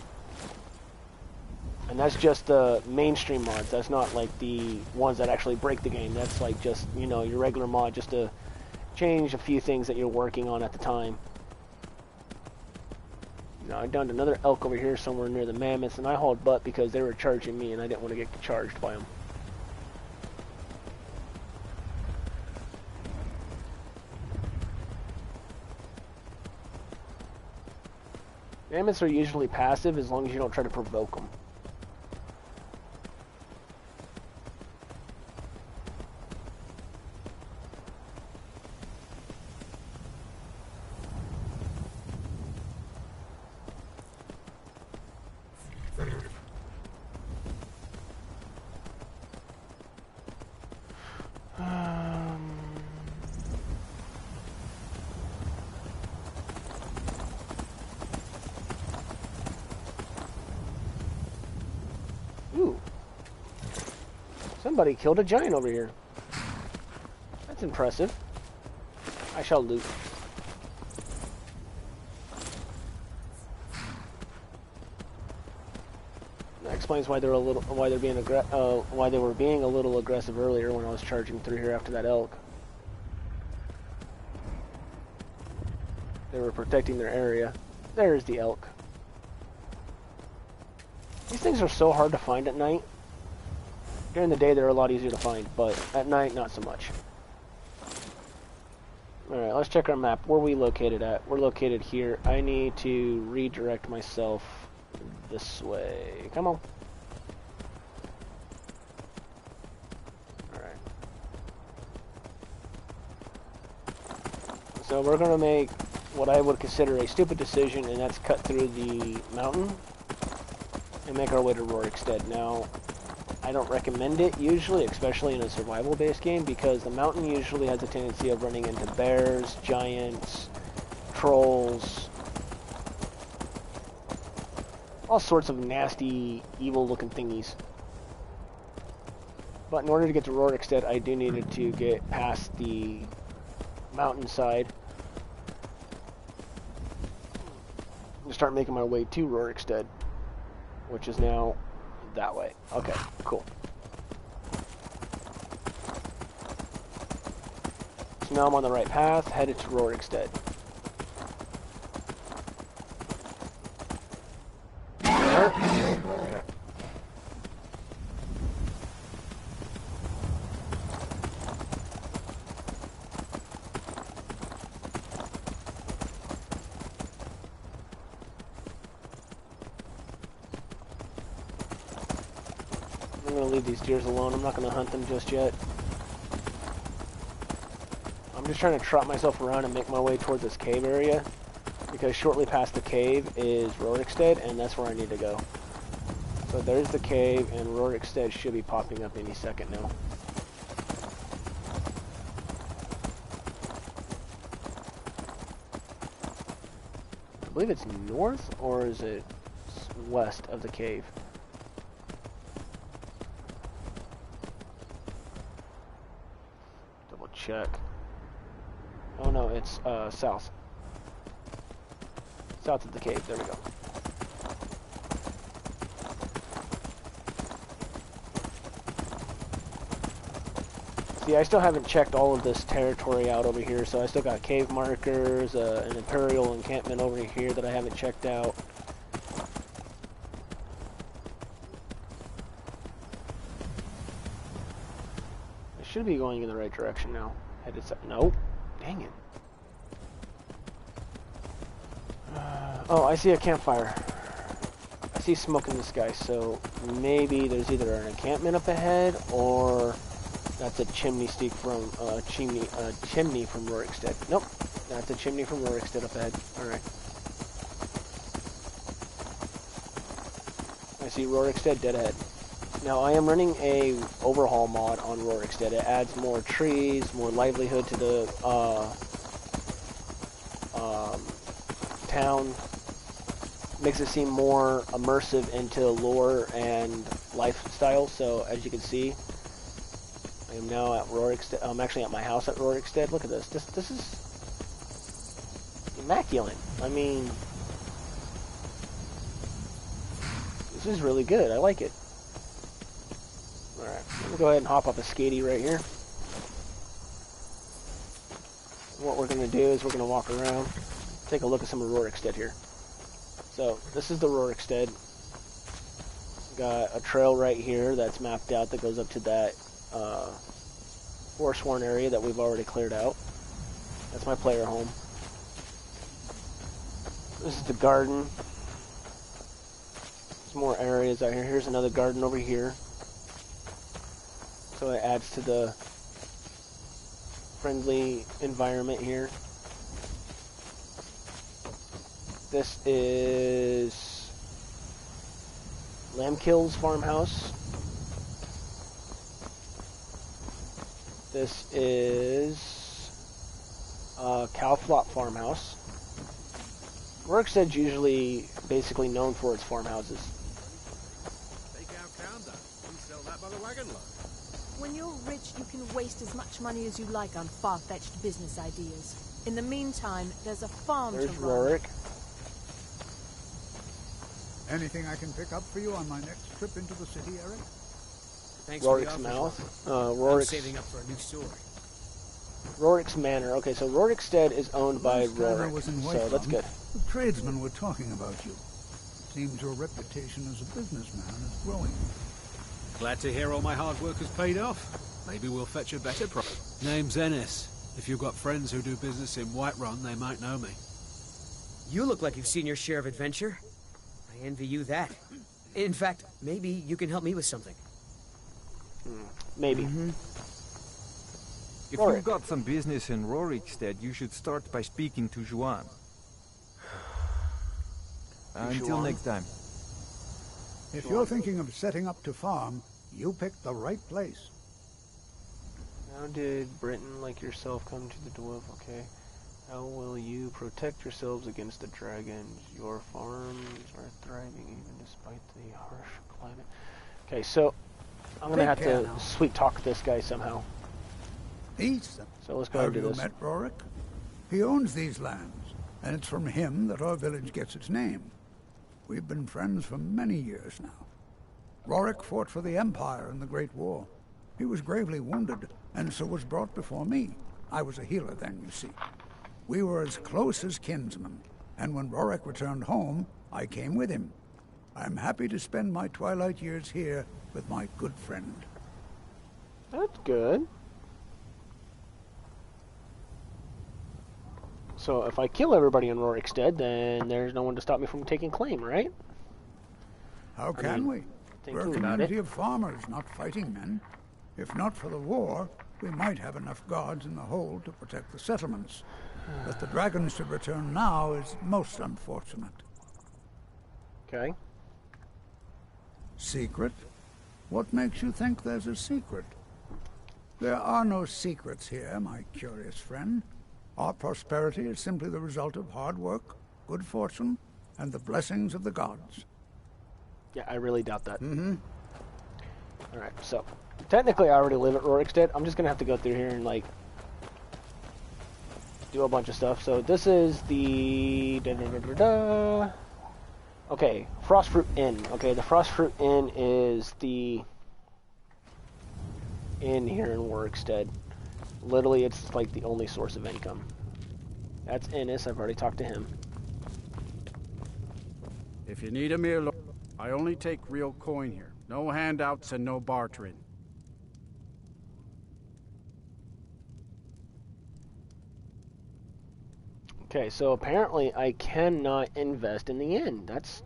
And that's just the mainstream mods. That's not like the ones that actually break the game. That's like just, you know, your regular mod just to change a few things that you're working on at the time. Now, I downed another elk over here somewhere near the mammoths, and I hauled butt because they were charging me, and I didn't want to get charged by them. Mammoths are usually passive as long as you don't try to provoke them. Ooh. Somebody killed a giant over here. That's impressive. I shall loot. That explains why they're why they were being a little aggressive earlier when I was charging through here after that elk. They were protecting their area. There's the elk. These things are so hard to find at night. During the day, they're a lot easier to find, but at night, not so much. Alright, let's check our map. Where are we located at? We're located here. I need to redirect myself this way. Come on. Alright. So we're going to make what I would consider a stupid decision, and that's cut through the mountain and make our way to Rorikstead. Now, I don't recommend it usually, especially in a survival-based game, because the mountain usually has a tendency of running into bears, giants, trolls, all sorts of nasty, evil-looking thingies. But in order to get to Rorikstead, I do need to get past the mountainside and start making my way to Rorikstead, which is now that way. Okay, cool. So now I'm on the right path, headed to Rorikstead. I'm going to leave these deers alone. I'm not going to hunt them just yet. I'm just trying to trot myself around and make my way toward this cave area, because shortly past the cave is Rorikstead, and that's where I need to go. So there's the cave, and Rorikstead should be popping up any second now. I believe it's north, or is it west of the cave? Double check. Oh no, it's south. South of the cave, there we go. See, I still haven't checked all of this territory out over here, so I still got cave markers, an Imperial encampment over here that I haven't checked out. I should be going in the right direction now. Headed south. Nope. Dang it. Oh, I see a campfire. I see smoke in the sky, so maybe there's either an encampment up ahead, or that's a chimney sneak from chimney from Rorikstead. Nope, that's a chimney from Rorikstead up ahead. All right. I see Rorikstead dead ahead. Now I am running a overhaul mod on Rorikstead. It adds more trees, more livelihood to the town. Makes it seem more immersive into lore and lifestyle. So as you can see, I am now at Rorikstead. I'm actually at my house at Rorikstead. Look at this. This is immaculate. I mean, this is really good. I like it. Alright, let me go ahead and hop up a skatey right here. And what we're going to do is we're going to walk around, take a look at some of Rorikstead here. So, this is the Rorikstead. Got a trail right here that's mapped out that goes up to that Forsworn area that we've already cleared out. That's my player home. This is the garden. Some more areas out here. Here's another garden over here. So it adds to the friendly environment here. This is Lambkill's farmhouse. This is Cowflop farmhouse. Rorikstead's usually basically known for its farmhouses. Take our counter. We sell that by the wagon load. When you're rich, you can waste as much money as you like on far-fetched business ideas. In the meantime, there's a farm There's to run. Rorik. Anything I can pick up for you on my next trip into the city, Eric? Thanks for the Rorik's offer, mouth. I'm Rorik's saving up for a new sword. Rorik's manor. Okay, so Rorikstead is owned by Last time I Rorik, was in so that's Whiterun, good. The tradesmen were talking about you. Seems your reputation as a businessman is growing. Glad to hear all my hard work has paid off. Maybe we'll fetch a better price. Name's Ennis. If you've got friends who do business in Whiterun, they might know me. You look like you've seen your share of adventure. I envy you that. In fact, maybe you can help me with something. Maybe. If Rorik. you've got some business in Rorikstead, you should start by speaking to Juan. Until Juan? next time. If you're thinking of setting up to farm, you picked the right place. How did Britain like yourself come to the dwarf? Okay. How will you protect yourselves against the dragons? Your farms are thriving even despite the harsh climate. Okay, so I'm gonna have to sweet talk this guy somehow. So let's go ahead and do this. Have you met Rorik? He owns these lands, and it's from him that our village gets its name. We've been friends for many years now. Rorik fought for the Empire in the Great War. He was gravely wounded, and so was brought before me. I was a healer then, you see. We were as close as kinsmen, and when Rorik returned home, I came with him. I'm happy to spend my twilight years here with my good friend. That's good. So if I kill everybody in Rorik's dead, then there's no one to stop me from taking claim, right? How can we? We're a community of farmers, not fighting men. If not for the war, we might have enough guards in the hold to protect the settlements. That the dragons should return now is most unfortunate. Okay. Secret? What makes you think there's a secret? There are no secrets here, my curious friend. Our prosperity is simply the result of hard work, good fortune, and the blessings of the gods. Yeah, I really doubt that. Alright, so technically I already live at Rorikstead. I'm just gonna have to go through here and like do a bunch of stuff. So this is the okay, Frostfruit Inn. Okay, the Frostfruit Inn is the inn here in Rorikstead. Literally, it's like the only source of income. That's Ennis. I've already talked to him. If you need a meal, I only take real coin here. No handouts and no bartering. Okay, so apparently I cannot invest in the inn. That's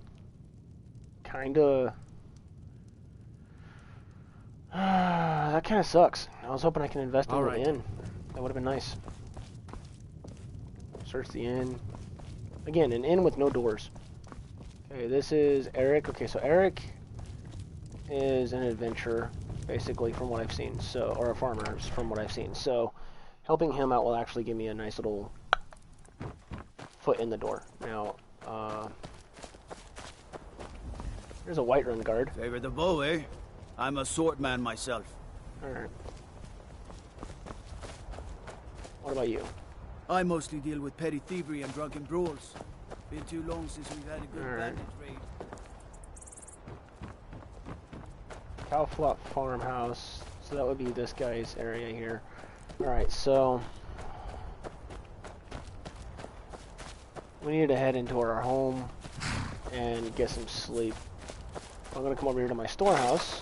kinda... that kinda sucks. I was hoping I can invest in the inn. That would have been nice. Search the inn. Again, an inn with no doors. Okay, this is Eric. Okay, so Eric is an adventurer, basically, from what I've seen. So, or a farmer, from what I've seen. So, helping him out will actually give me a nice little foot in the door. Now, there's a Whiterun guard. Favor the bow, eh? I'm a swordman myself. Alright. What about you? I mostly deal with petty thievery and drunken brawls. Been too long since we've had a good bandit raid. Cowflop Farmhouse. So that would be this guy's area here. Alright, so we need to head into our home and get some sleep. I'm going to come over here to my storehouse,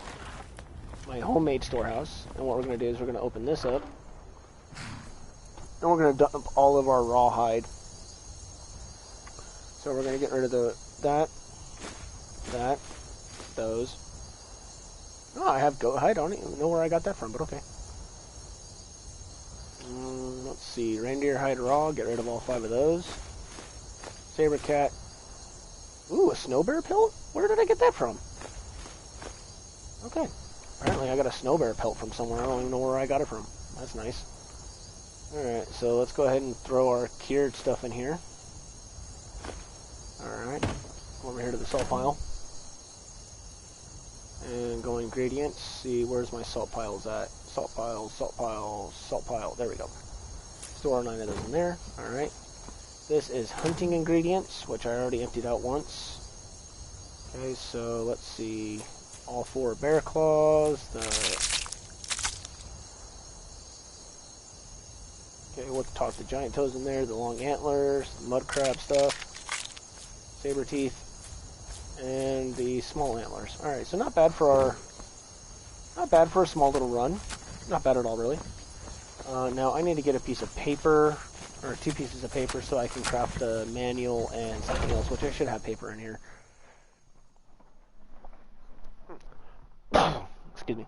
my homemade storehouse, and what we're going to do is we're going to open this up, and we're going to dump all of our rawhide. So we're going to get rid of those. Oh, I have goat hide. I don't even know where I got that from, but okay. Let's see, reindeer hide raw, get rid of all 5 of those. Saber cat. Ooh, a snow bear pelt? Where did I get that from? Okay. Apparently I got a snow bear pelt from somewhere. I don't even know where I got it from. That's nice. Alright, so let's go ahead and throw our cured stuff in here. Alright. Come over here to the salt pile. And go ingredients. See, where's my salt piles at? Salt pile, salt pile, salt pile. There we go. Store 9 of those in there. Alright. This is hunting ingredients, which I already emptied out once. Okay, so let's see. All 4 bear claws. Okay, we'll toss the giant toes in there, the long antlers, the mud crab stuff, saber teeth, and the small antlers. Alright, so not bad for a small little run. Not bad at all, really. Now I need to get a piece of paper, or 2 pieces of paper, so I can craft a manual and something else, which I should have paper in here. Excuse me.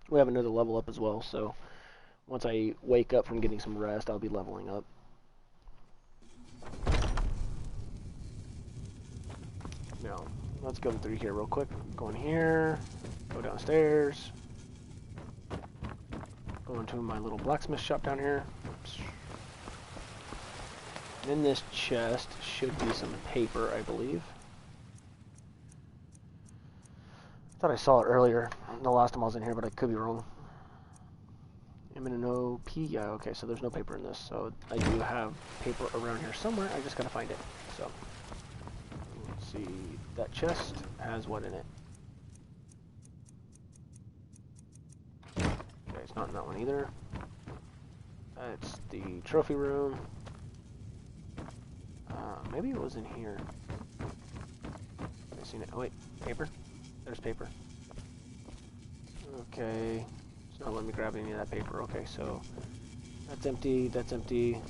We have another level up as well, so once I wake up from getting some rest, I'll be leveling up. Now, let's go through here real quick. Go in here, go downstairs. Go into my little blacksmith shop down here. In this chest should be some paper, I believe. I thought I saw it earlier, the last time I was in here, but I could be wrong. M&O-P, yeah, okay, so there's no paper in this, so I do have paper around here somewhere, I just gotta find it. So, let's see, that chest has what in it? Okay, it's not in that one either. It's the trophy room. Maybe it was in here. I've seen it. Oh wait, paper? There's paper. Okay. It's not letting me grab any of that paper. Okay, so that's empty, that's empty.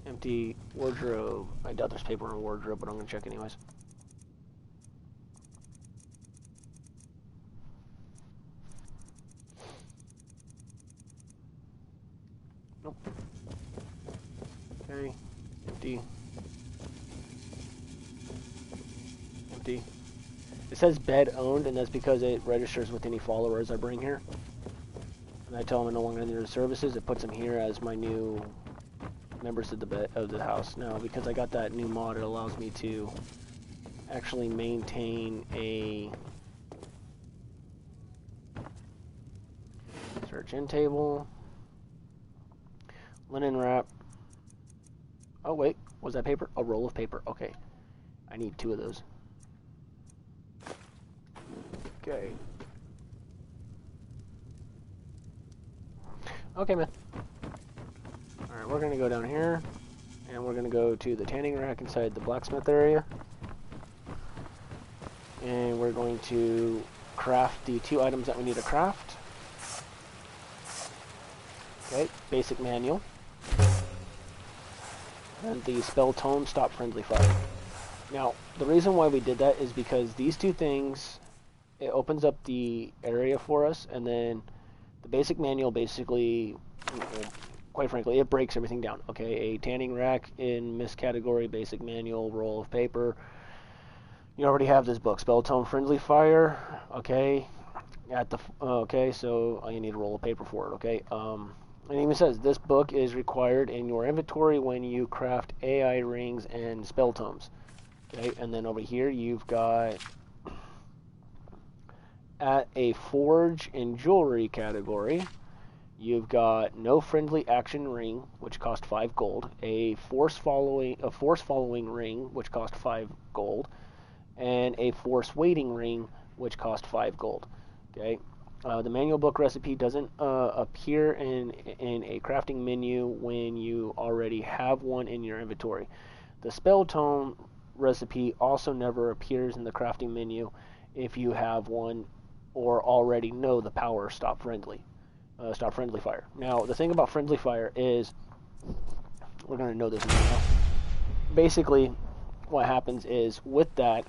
Empty wardrobe. I doubt there's paper in a wardrobe, but I'm gonna check anyways. Nope. Okay. Empty. Empty. It says bed owned, and that's because it registers with any followers I bring here. And I tell them I no longer need the services. It puts them here as my new members of the house. Now, because I got that new mod, it allows me to actually maintain a search in table, linen wrap. Oh wait, was that paper? A roll of paper. Okay, I need 2 of those. Okay. Okay, man. Alright, we're gonna go down here, and we're gonna go to the tanning rack inside the blacksmith area. And we're going to craft the 2 items that we need to craft. Okay, basic manual. And the spell tome, stop friendly fire. Now, the reason why we did that is because these 2 things, it opens up the area for us, and then the basic manual basically, quite frankly, it breaks everything down. Okay, a tanning rack in this category, basic manual, roll of paper. You already have this book, spell tome, friendly fire. Okay, okay, so you need a roll of paper for it. Okay, and it even says this book is required in your inventory when you craft AI rings and spell tomes. Okay, and then over here you've got at a forge and jewelry category, you've got no friendly action ring, which cost 5 gold, a force following ring, which cost 5 gold, and a force waiting ring, which cost 5 gold. Okay. The manual book recipe doesn't appear in a crafting menu when you already have one in your inventory. The spell tome recipe also never appears in the crafting menu if you have one or already know the power stop friendly fire. Now, the thing about friendly fire is, we're going to know this now. Basically, what happens is with that,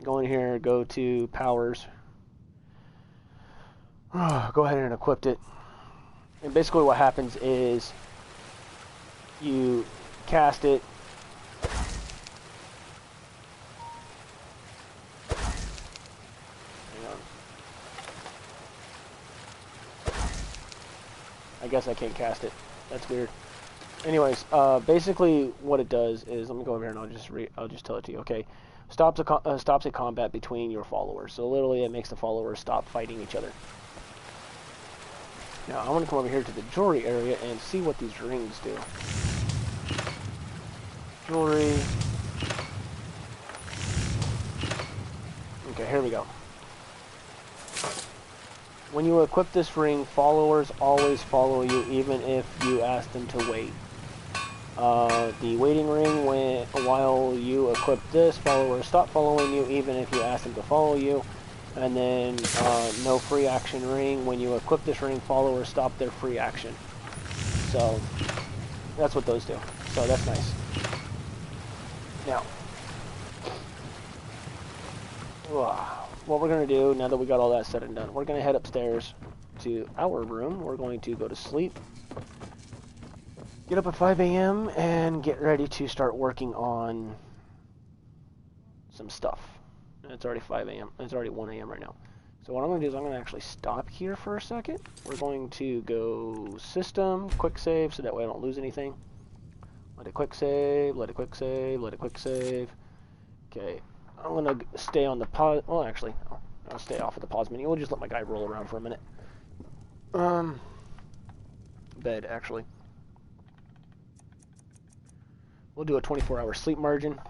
go in here, go to powers. Go ahead and equip it. And basically what happens is you cast it. Hang on. I guess I can't cast it. That's weird. Anyways, basically what it does is, let me go over here and I'll just tell it to you. Okay, stops a combat between your followers. So literally, it makes the followers stop fighting each other. Now, I want to come over here to the jewelry area and see what these rings do. Jewelry. Okay, here we go. When you equip this ring, followers always follow you, even if you ask them to wait. The waiting ring, while you equip this, followers stop following you, even if you ask them to follow you. And then, no free action ring. When you equip this ring, followers stop their free action. So, that's what those do. So, that's nice. Now, what we're going to do, now that we got all that said and done, we're going to head upstairs to our room. We're going to go to sleep. Get up at 5 a.m. and get ready to start working on some stuff. It's already 5 a.m. It's already 1 a.m. right now. So what I'm going to do is I'm going to actually stop here for a second. We're going to go System, Quick Save, so that way I don't lose anything. Let it quick save, let it quick save, let it quick save. Okay, I'm going to stay on the pause. Well, actually, I'll stay off of the pause menu. We'll just let my guy roll around for a minute. Bed, actually. We'll do a 24-hour sleep margin.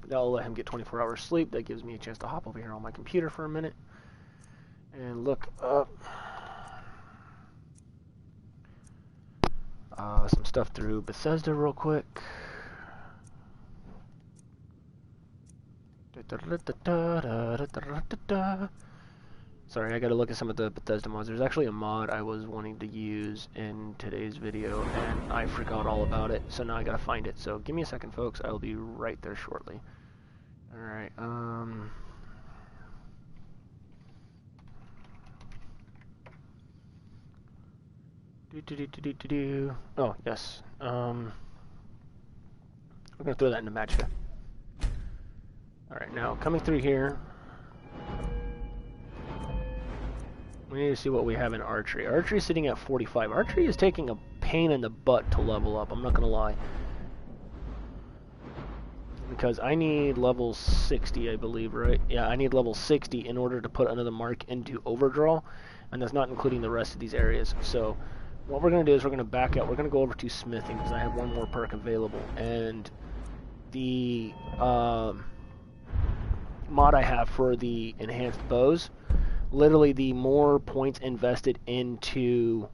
That'll let him get 24 hours sleep. That gives me a chance to hop over here on my computer for a minute and look up some stuff through Bethesda real quick. Sorry, I gotta look at some of the Bethesda mods. There's actually a mod I was wanting to use in today's video, and I forgot all about it, so now I gotta find it. So give me a second, folks. I'll be right there shortly. Alright, oh, yes. We're gonna throw that in the match. Alright, now coming through here, we need to see what we have in archery. Archery is sitting at 45. Archery is taking a pain in the butt to level up, I'm not gonna lie. Because I need level 60, I believe, right? Yeah, I need level 60 in order to put another mark into Overdraw, and that's not including the rest of these areas. So what we're going to do is we're going to back out. We're going to go over to smithing because I have one more perk available. And the mod I have for the enhanced bows, literally the more points invested into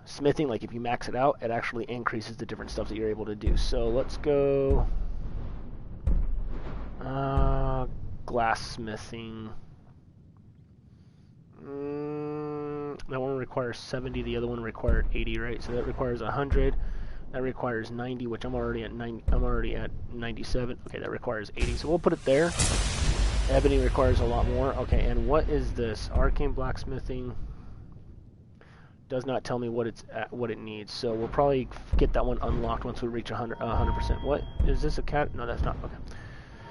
smithing, like if you max it out, it actually increases the different stuff that you're able to do. So let's go glassmithing. That one requires 70, the other one required 80, right? So that requires 100. That requires 90, which I'm already at 90. I'm already at 97. Okay, that requires 80. So we'll put it there. Ebony requires a lot more. Okay, and what is this? Arcane blacksmithing does not tell me what it's at, what it needs. So we'll probably get that one unlocked once we reach 100%. What is this, a cat? No, that's not. Okay.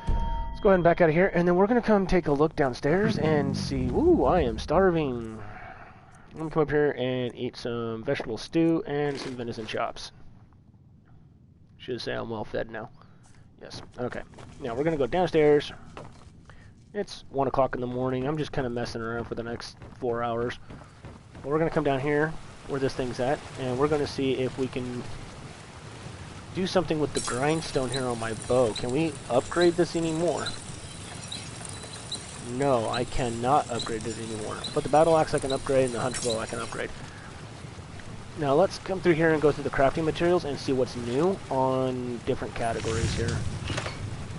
Let's go ahead and back out of here, and then we're gonna come take a look downstairs and see. Ooh, I am starving. I'm gonna come up here and eat some vegetable stew and some venison chops. Should say I'm well fed now. Yes. Okay. Now we're gonna go downstairs. It's 1 o'clock in the morning. I'm just kind of messing around for the next 4 hours. But we're gonna come down here where this thing's at, and we're gonna see if we can do something with the grindstone here on my bow. Can we upgrade this anymore? No, I cannot upgrade this anymore. But the battle axe I can upgrade, and the hunter bow I can upgrade. Now let's come through here and go through the crafting materials and see what's new on different categories here.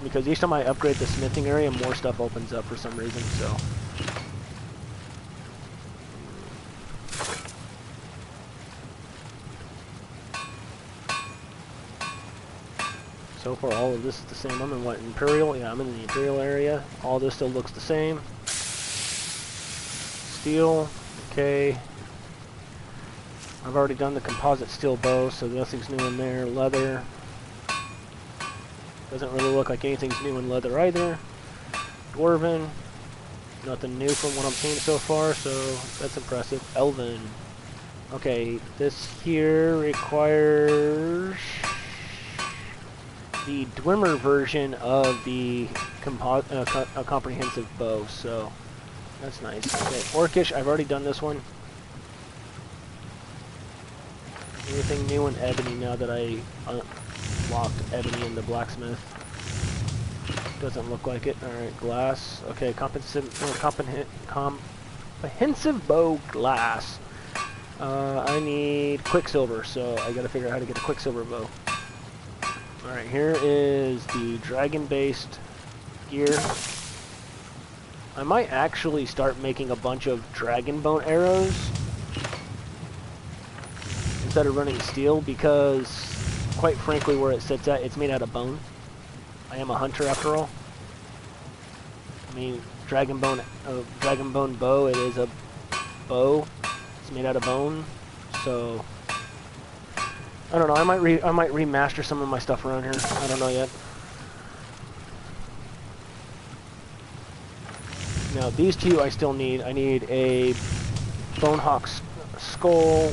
Because each time I upgrade the smithing area, more stuff opens up for some reason, so. So far, all of this is the same. I'm in what, Imperial? Yeah, I'm in the Imperial area. All this still looks the same. Steel, okay. I've already done the composite steel bow, so nothing's new in there. Leather. Doesn't really look like anything's new in leather either. Dwarven. Nothing new from what I'm seeing so far, so that's impressive. Elven. Okay, this here requires the Dwemer version of the comprehensive bow, so that's nice. Okay, Orcish, I've already done this one. Anything new in Ebony now that I unlocked Ebony in the blacksmith? Doesn't look like it. Alright, glass. Okay, comprehensive bow glass. I need Quicksilver, so I gotta figure out how to get a Quicksilver bow. Alright, here is the dragon-based gear. I might actually start making a bunch of dragon bone arrows instead of running steel, because quite frankly where it sits at, it's made out of bone. I am a hunter after all. I mean, dragon bone bow, it is a bow. It's made out of bone, so I don't know. I might remaster some of my stuff around here. I don't know yet. Now these two I still need. I need a Bonehawk's skull,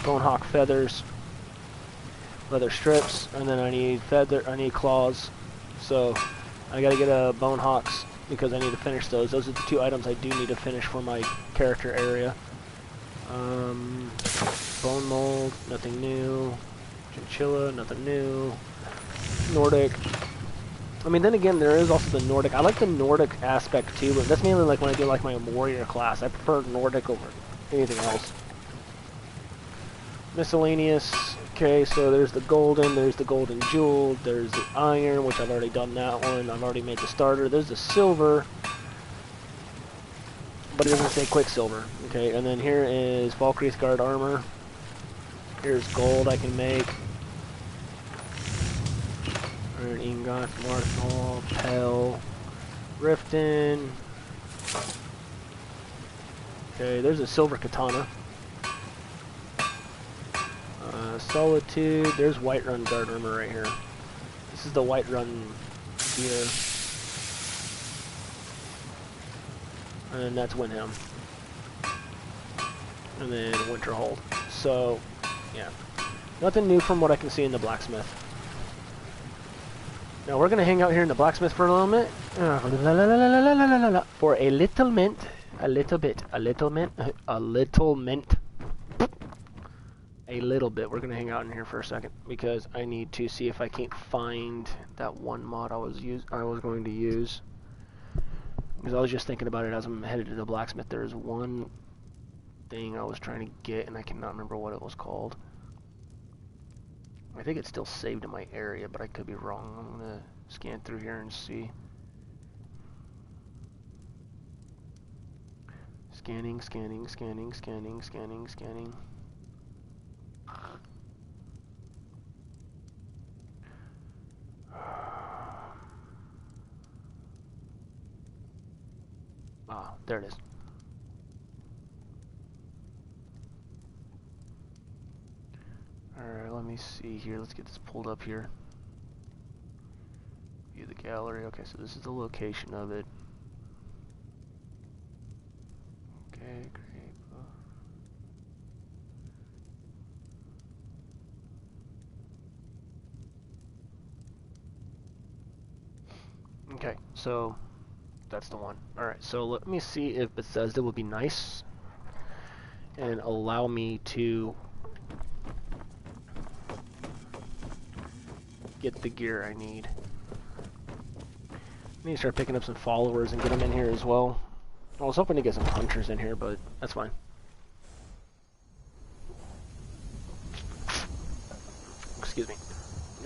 Bonehawk feathers, leather strips, and then I need claws. So I gotta get a Bonehawks because I need to finish those. Those are the two items I do need to finish for my character area. Bone mold, nothing new. Chinchilla, nothing new. Nordic. I mean, then again, there is also the Nordic. I like the Nordic aspect too, but that's mainly like when I do like my warrior class. I prefer Nordic over anything else. Miscellaneous. Okay, so there's the golden jewel, there's the iron, which I've already done that one. I've already made the starter. There's the silver, but it doesn't say Quicksilver. Okay, and then here is Valkyrie's Guard armor. Here's gold I can make. Iron ingot, Marthal, Pell, Riften. Okay, there's a silver katana. Solitude. There's Whiterun Guard armor right here. This is the Whiterun gear. And that's Windhelm. And then Winterhold. So, yeah. Nothing new from what I can see in the blacksmith. Now we're going to hang out here in the blacksmith for a little bit. For a little mint. A little bit. A little mint. A little mint. A little bit. We're going to hang out in here for a second because I need to see if I can't find that one mod I was going to use. Because I was just thinking about it as I'm headed to the blacksmith. There's one thing I was trying to get and I cannot remember what it was called. I think it's still saved in my area, but I could be wrong. I'm going to scan through here and see. Scanning, scanning, scanning, scanning, scanning, scanning. Ah, there it is. Alright, let me see here. Let's get this pulled up here. View the gallery. Okay, so this is the location of it. Okay, great. Okay, so that's the one. Alright, so let me see if Bethesda would be nice and allow me to get the gear I need. I need to start picking up some followers and get them in here as well. I was hoping to get some hunters in here, but that's fine. Excuse me.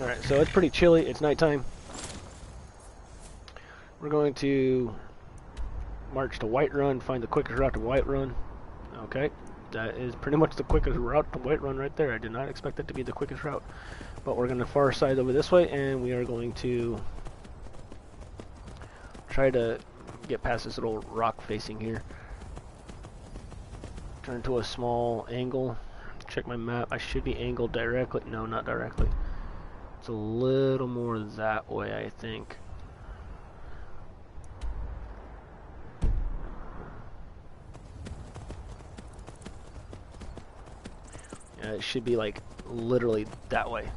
Alright, so it's pretty chilly. It's nighttime. We're going to march to Whiterun, find the quickest route to Whiterun. Okay, that is pretty much the quickest route to Whiterun right there. I did not expect that to be the quickest route. But we're going to far side over this way, and we are going to try to get past this little rock facing here. Turn to a small angle. Check my map. I should be angled directly. No, not directly. It's a little more that way, I think. Yeah, it should be like literally that way.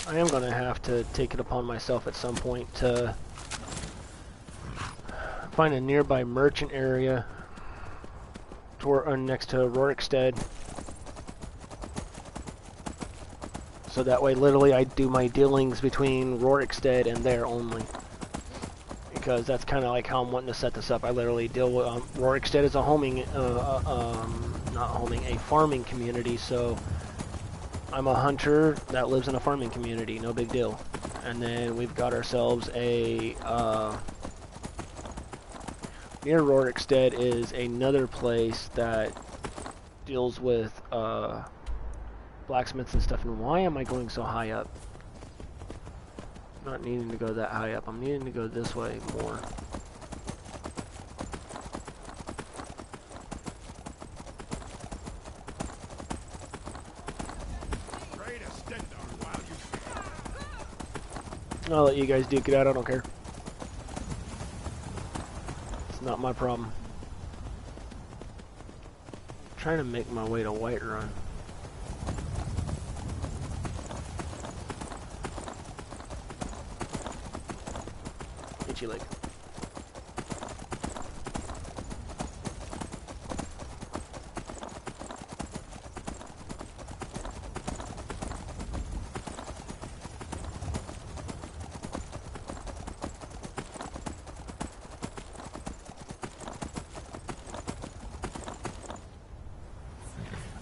I am going to have to take it upon myself at some point to find a nearby merchant area next to Rorikstead. So that way, literally, I do my dealings between Rorikstead and there only. Because that's kind of like how I'm wanting to set this up. I literally deal with Rorikstead is a a farming community, so I'm a hunter that lives in a farming community, no big deal. And then we've got ourselves a, near Rorikstead is another place that deals with, blacksmiths and stuff. And why am I going so high up? Not needing to go that high up. I'm needing to go this way more. I'll let you guys duke it out. I don't care. It's not my problem. I'm trying to make my way to Whiterun. Itchy leg.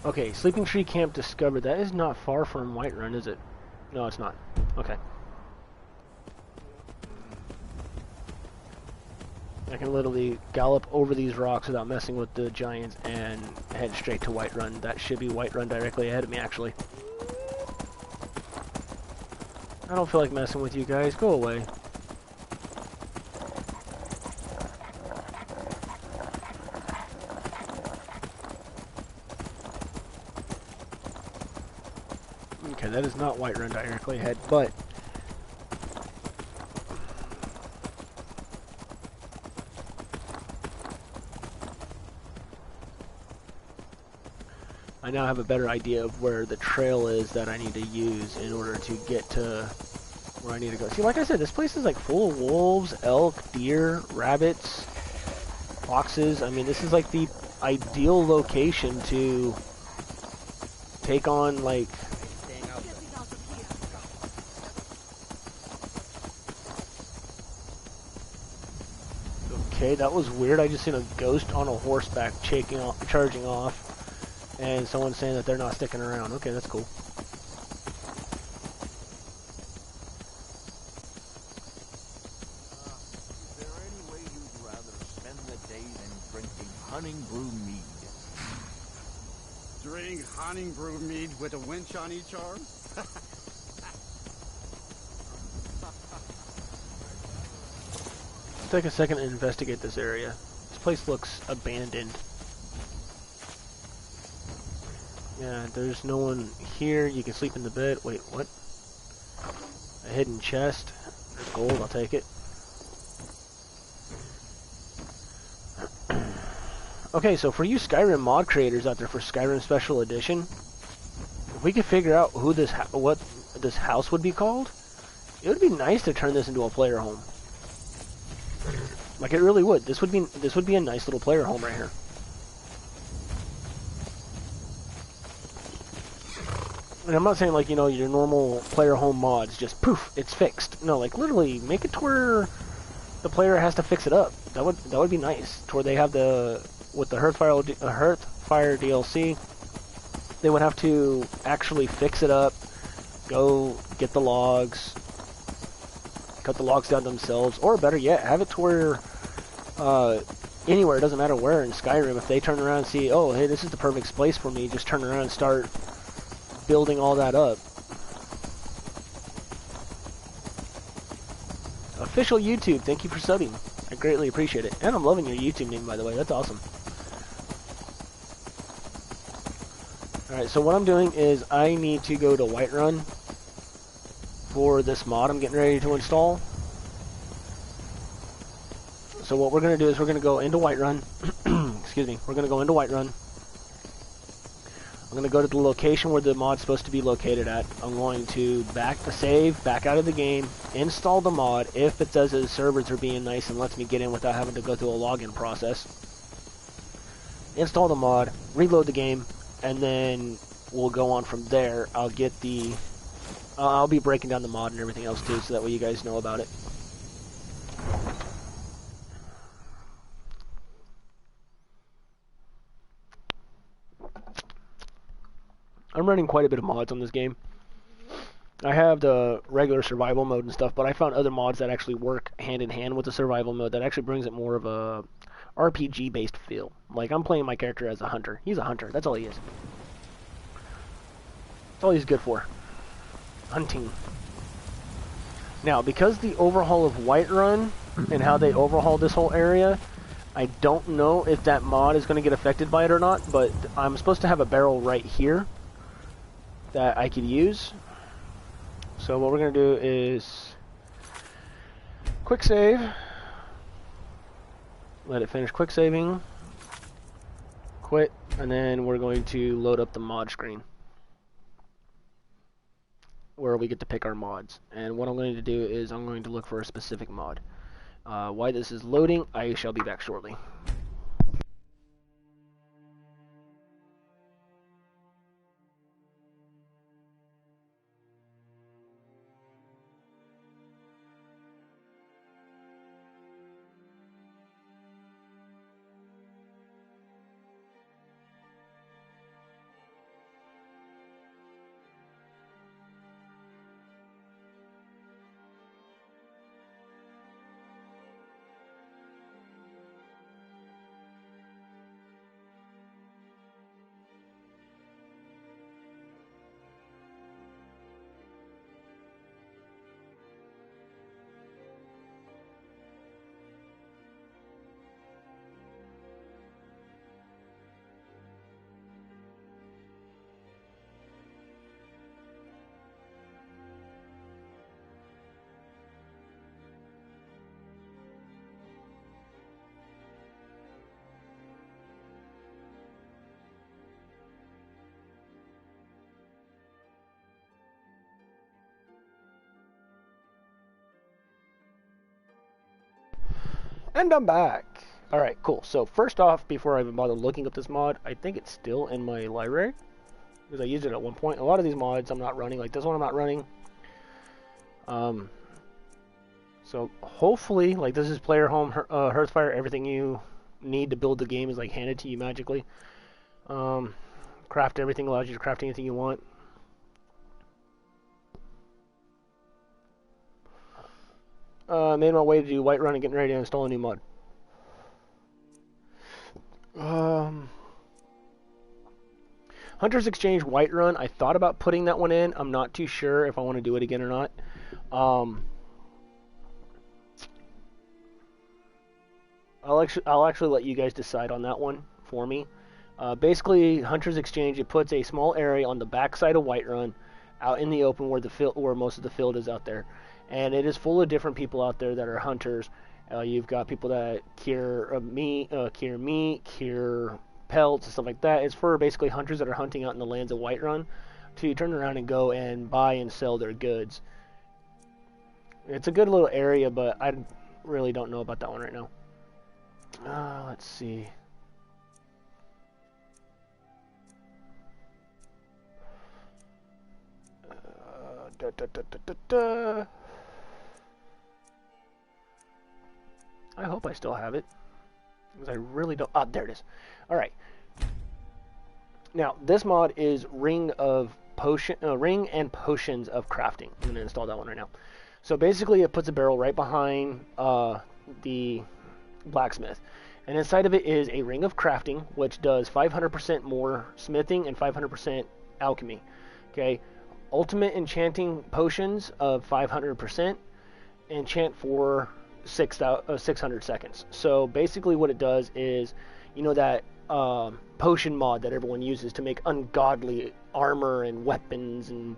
Okay, Sleeping Tree Camp discovered. That is not far from Whiterun, is it? No, it's not. Okay. I can literally gallop over these rocks without messing with the giants and head straight to Whiterun. That should be Whiterun directly ahead of me, actually. I don't feel like messing with you guys. Go away. Okay, that is not Whiterun directly ahead, but I now have a better idea of where the trail is that I need to use in order to get to where I need to go. See, like I said, this place is like full of wolves, elk, deer, rabbits, foxes. I mean, this is like the ideal location to take on, like, okay, that was weird. I just seen a ghost on a horseback charging off, and someone saying that they're not sticking around. Okay, that's cool. Is there any way you'd rather spend the day than drinking hunting brew mead? Drink hunting brew mead with a winch on each arm? Take a second to investigate this area. This place looks abandoned. Yeah, there's no one here. You can sleep in the bed. Wait, what? A hidden chest. There's gold, I'll take it. Okay, so for you Skyrim mod creators out there for Skyrim Special Edition, if we could figure out who this what this house would be called, it would be nice to turn this into a player home. Like, it really would. This would be a nice little player home right here. And I'm not saying, like, you know, your normal player home mods just poof, it's fixed. No, like, literally make it to where the player has to fix it up. That would be nice. To where they have the with the Hearthfire DLC, they would have to actually fix it up, go get the logs, cut the logs down themselves, or better yet, have it to where anywhere, it doesn't matter where in Skyrim, if they turn around and see, oh, hey, this is the perfect place for me, just turn around and start building all that up. Official YouTube, thank you for subbing. I greatly appreciate it. And I'm loving your YouTube name, by the way. That's awesome. Alright, so what I'm doing is I need to go to Whiterun for this mod I'm getting ready to install. So what we're going to do is we're going to go into Whiterun. Excuse me. We're going to go into Whiterun. I'm going to go to the location where the mod's supposed to be located at. I'm going to save, back out of the game, install the mod. If it says that the servers are being nice and lets me get in without having to go through a login process. Install the mod, reload the game, and then we'll go on from there. I'll get the... I'll be breaking down the mod and everything else too, so that way you guys know about it. I'm running quite a bit of mods on this game. I have the regular survival mode and stuff, but I found other mods that actually work hand in hand with the survival mode that actually brings it more of a RPG-based feel. Like, I'm playing my character as a hunter. He's a hunter. That's all he is. That's all he's good for. Hunting. Now, because the overhaul of Whiterun and how they overhaul this whole area, I don't know if that mod is going to get affected by it or not, but I'm supposed to have a barrel right here that I could use. So what we're going to do is quick save, let it finish quick saving, quit, and then we're going to load up the mod screen where we get to pick our mods. And what I'm going to do is I'm going to look for a specific mod. While this is loading, I shall be back shortly. And I'm back. Alright, cool. So first off, before I even bother looking up this mod, I think it's still in my library, because I used it at one point. A lot of these mods I'm not running, like this one I'm not running. So hopefully, like this is player home, Hearthfire, everything you need to build the game is like handed to you magically. Craft everything allows you to craft anything you want. Made my way to do Whiterun and getting ready to install a new mod. Hunter's Exchange Whiterun, I thought about putting that one in. I'm not too sure if I want to do it again or not. I'll actually let you guys decide on that one for me. Basically, Hunter's Exchange, it puts a small area on the backside of Whiterun, out in the open where most of the field is out there. And it is full of different people out there that are hunters. You've got people that cure meat, cure pelts, and stuff like that. It's for basically hunters that are hunting out in the lands of Whiterun to turn around and go and buy and sell their goods. It's a good little area, but I really don't know about that one right now. Let's see. I hope I still have it, because I really don't. Ah, there it is. All right. Now this mod is Ring and Potions of Crafting. I'm going to install that one right now. So basically, it puts a barrel right behind the blacksmith, and inside of it is a Ring of Crafting, which does 500% more smithing and 500% alchemy. Okay. Ultimate enchanting potions of 500%, enchant for 600 seconds. So basically what it does is, you know that potion mod that everyone uses to make ungodly armor and weapons and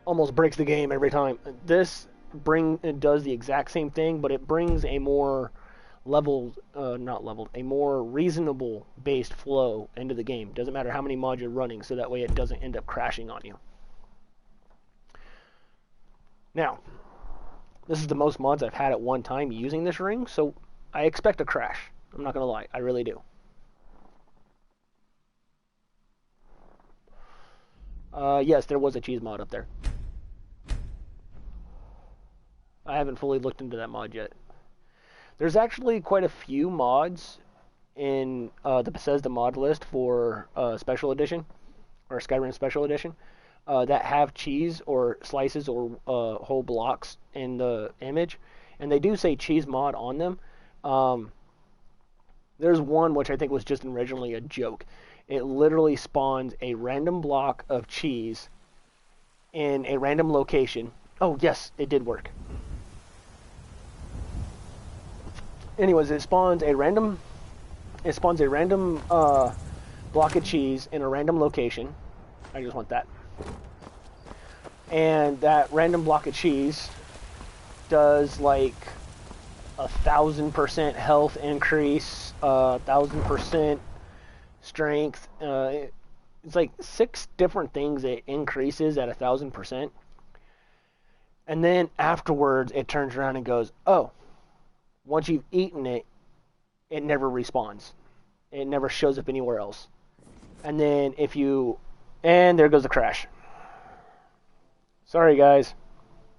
almost breaks the game every time. This does the exact same thing, but it brings a more a more reasonable based flow into the game. Doesn't matter how many mods you're running, so that way it doesn't end up crashing on you. Now, this is the most mods I've had at one time using this ring, so I expect a crash. I'm not going to lie, I really do. Yes, there was a cheese mod up there. I haven't fully looked into that mod yet. There's actually quite a few mods in the Bethesda mod list for Special Edition, or Skyrim Special Edition, that have cheese or slices or whole blocks in the image, and they do say cheese mod on them. There's one which I think was just originally a joke. It literally spawns a random block of cheese in a random location Oh, yes, it did work. Anyways, it spawns a random block of cheese in a random location. I just want that. And that random block of cheese does like 1,000% health increase, 1,000% strength. It's like 6 different things it increases at 1,000%. And then afterwards, it turns around and goes, oh, once you've eaten it, it never respawns. It never shows up anywhere else. And then and there goes the crash. Sorry, guys.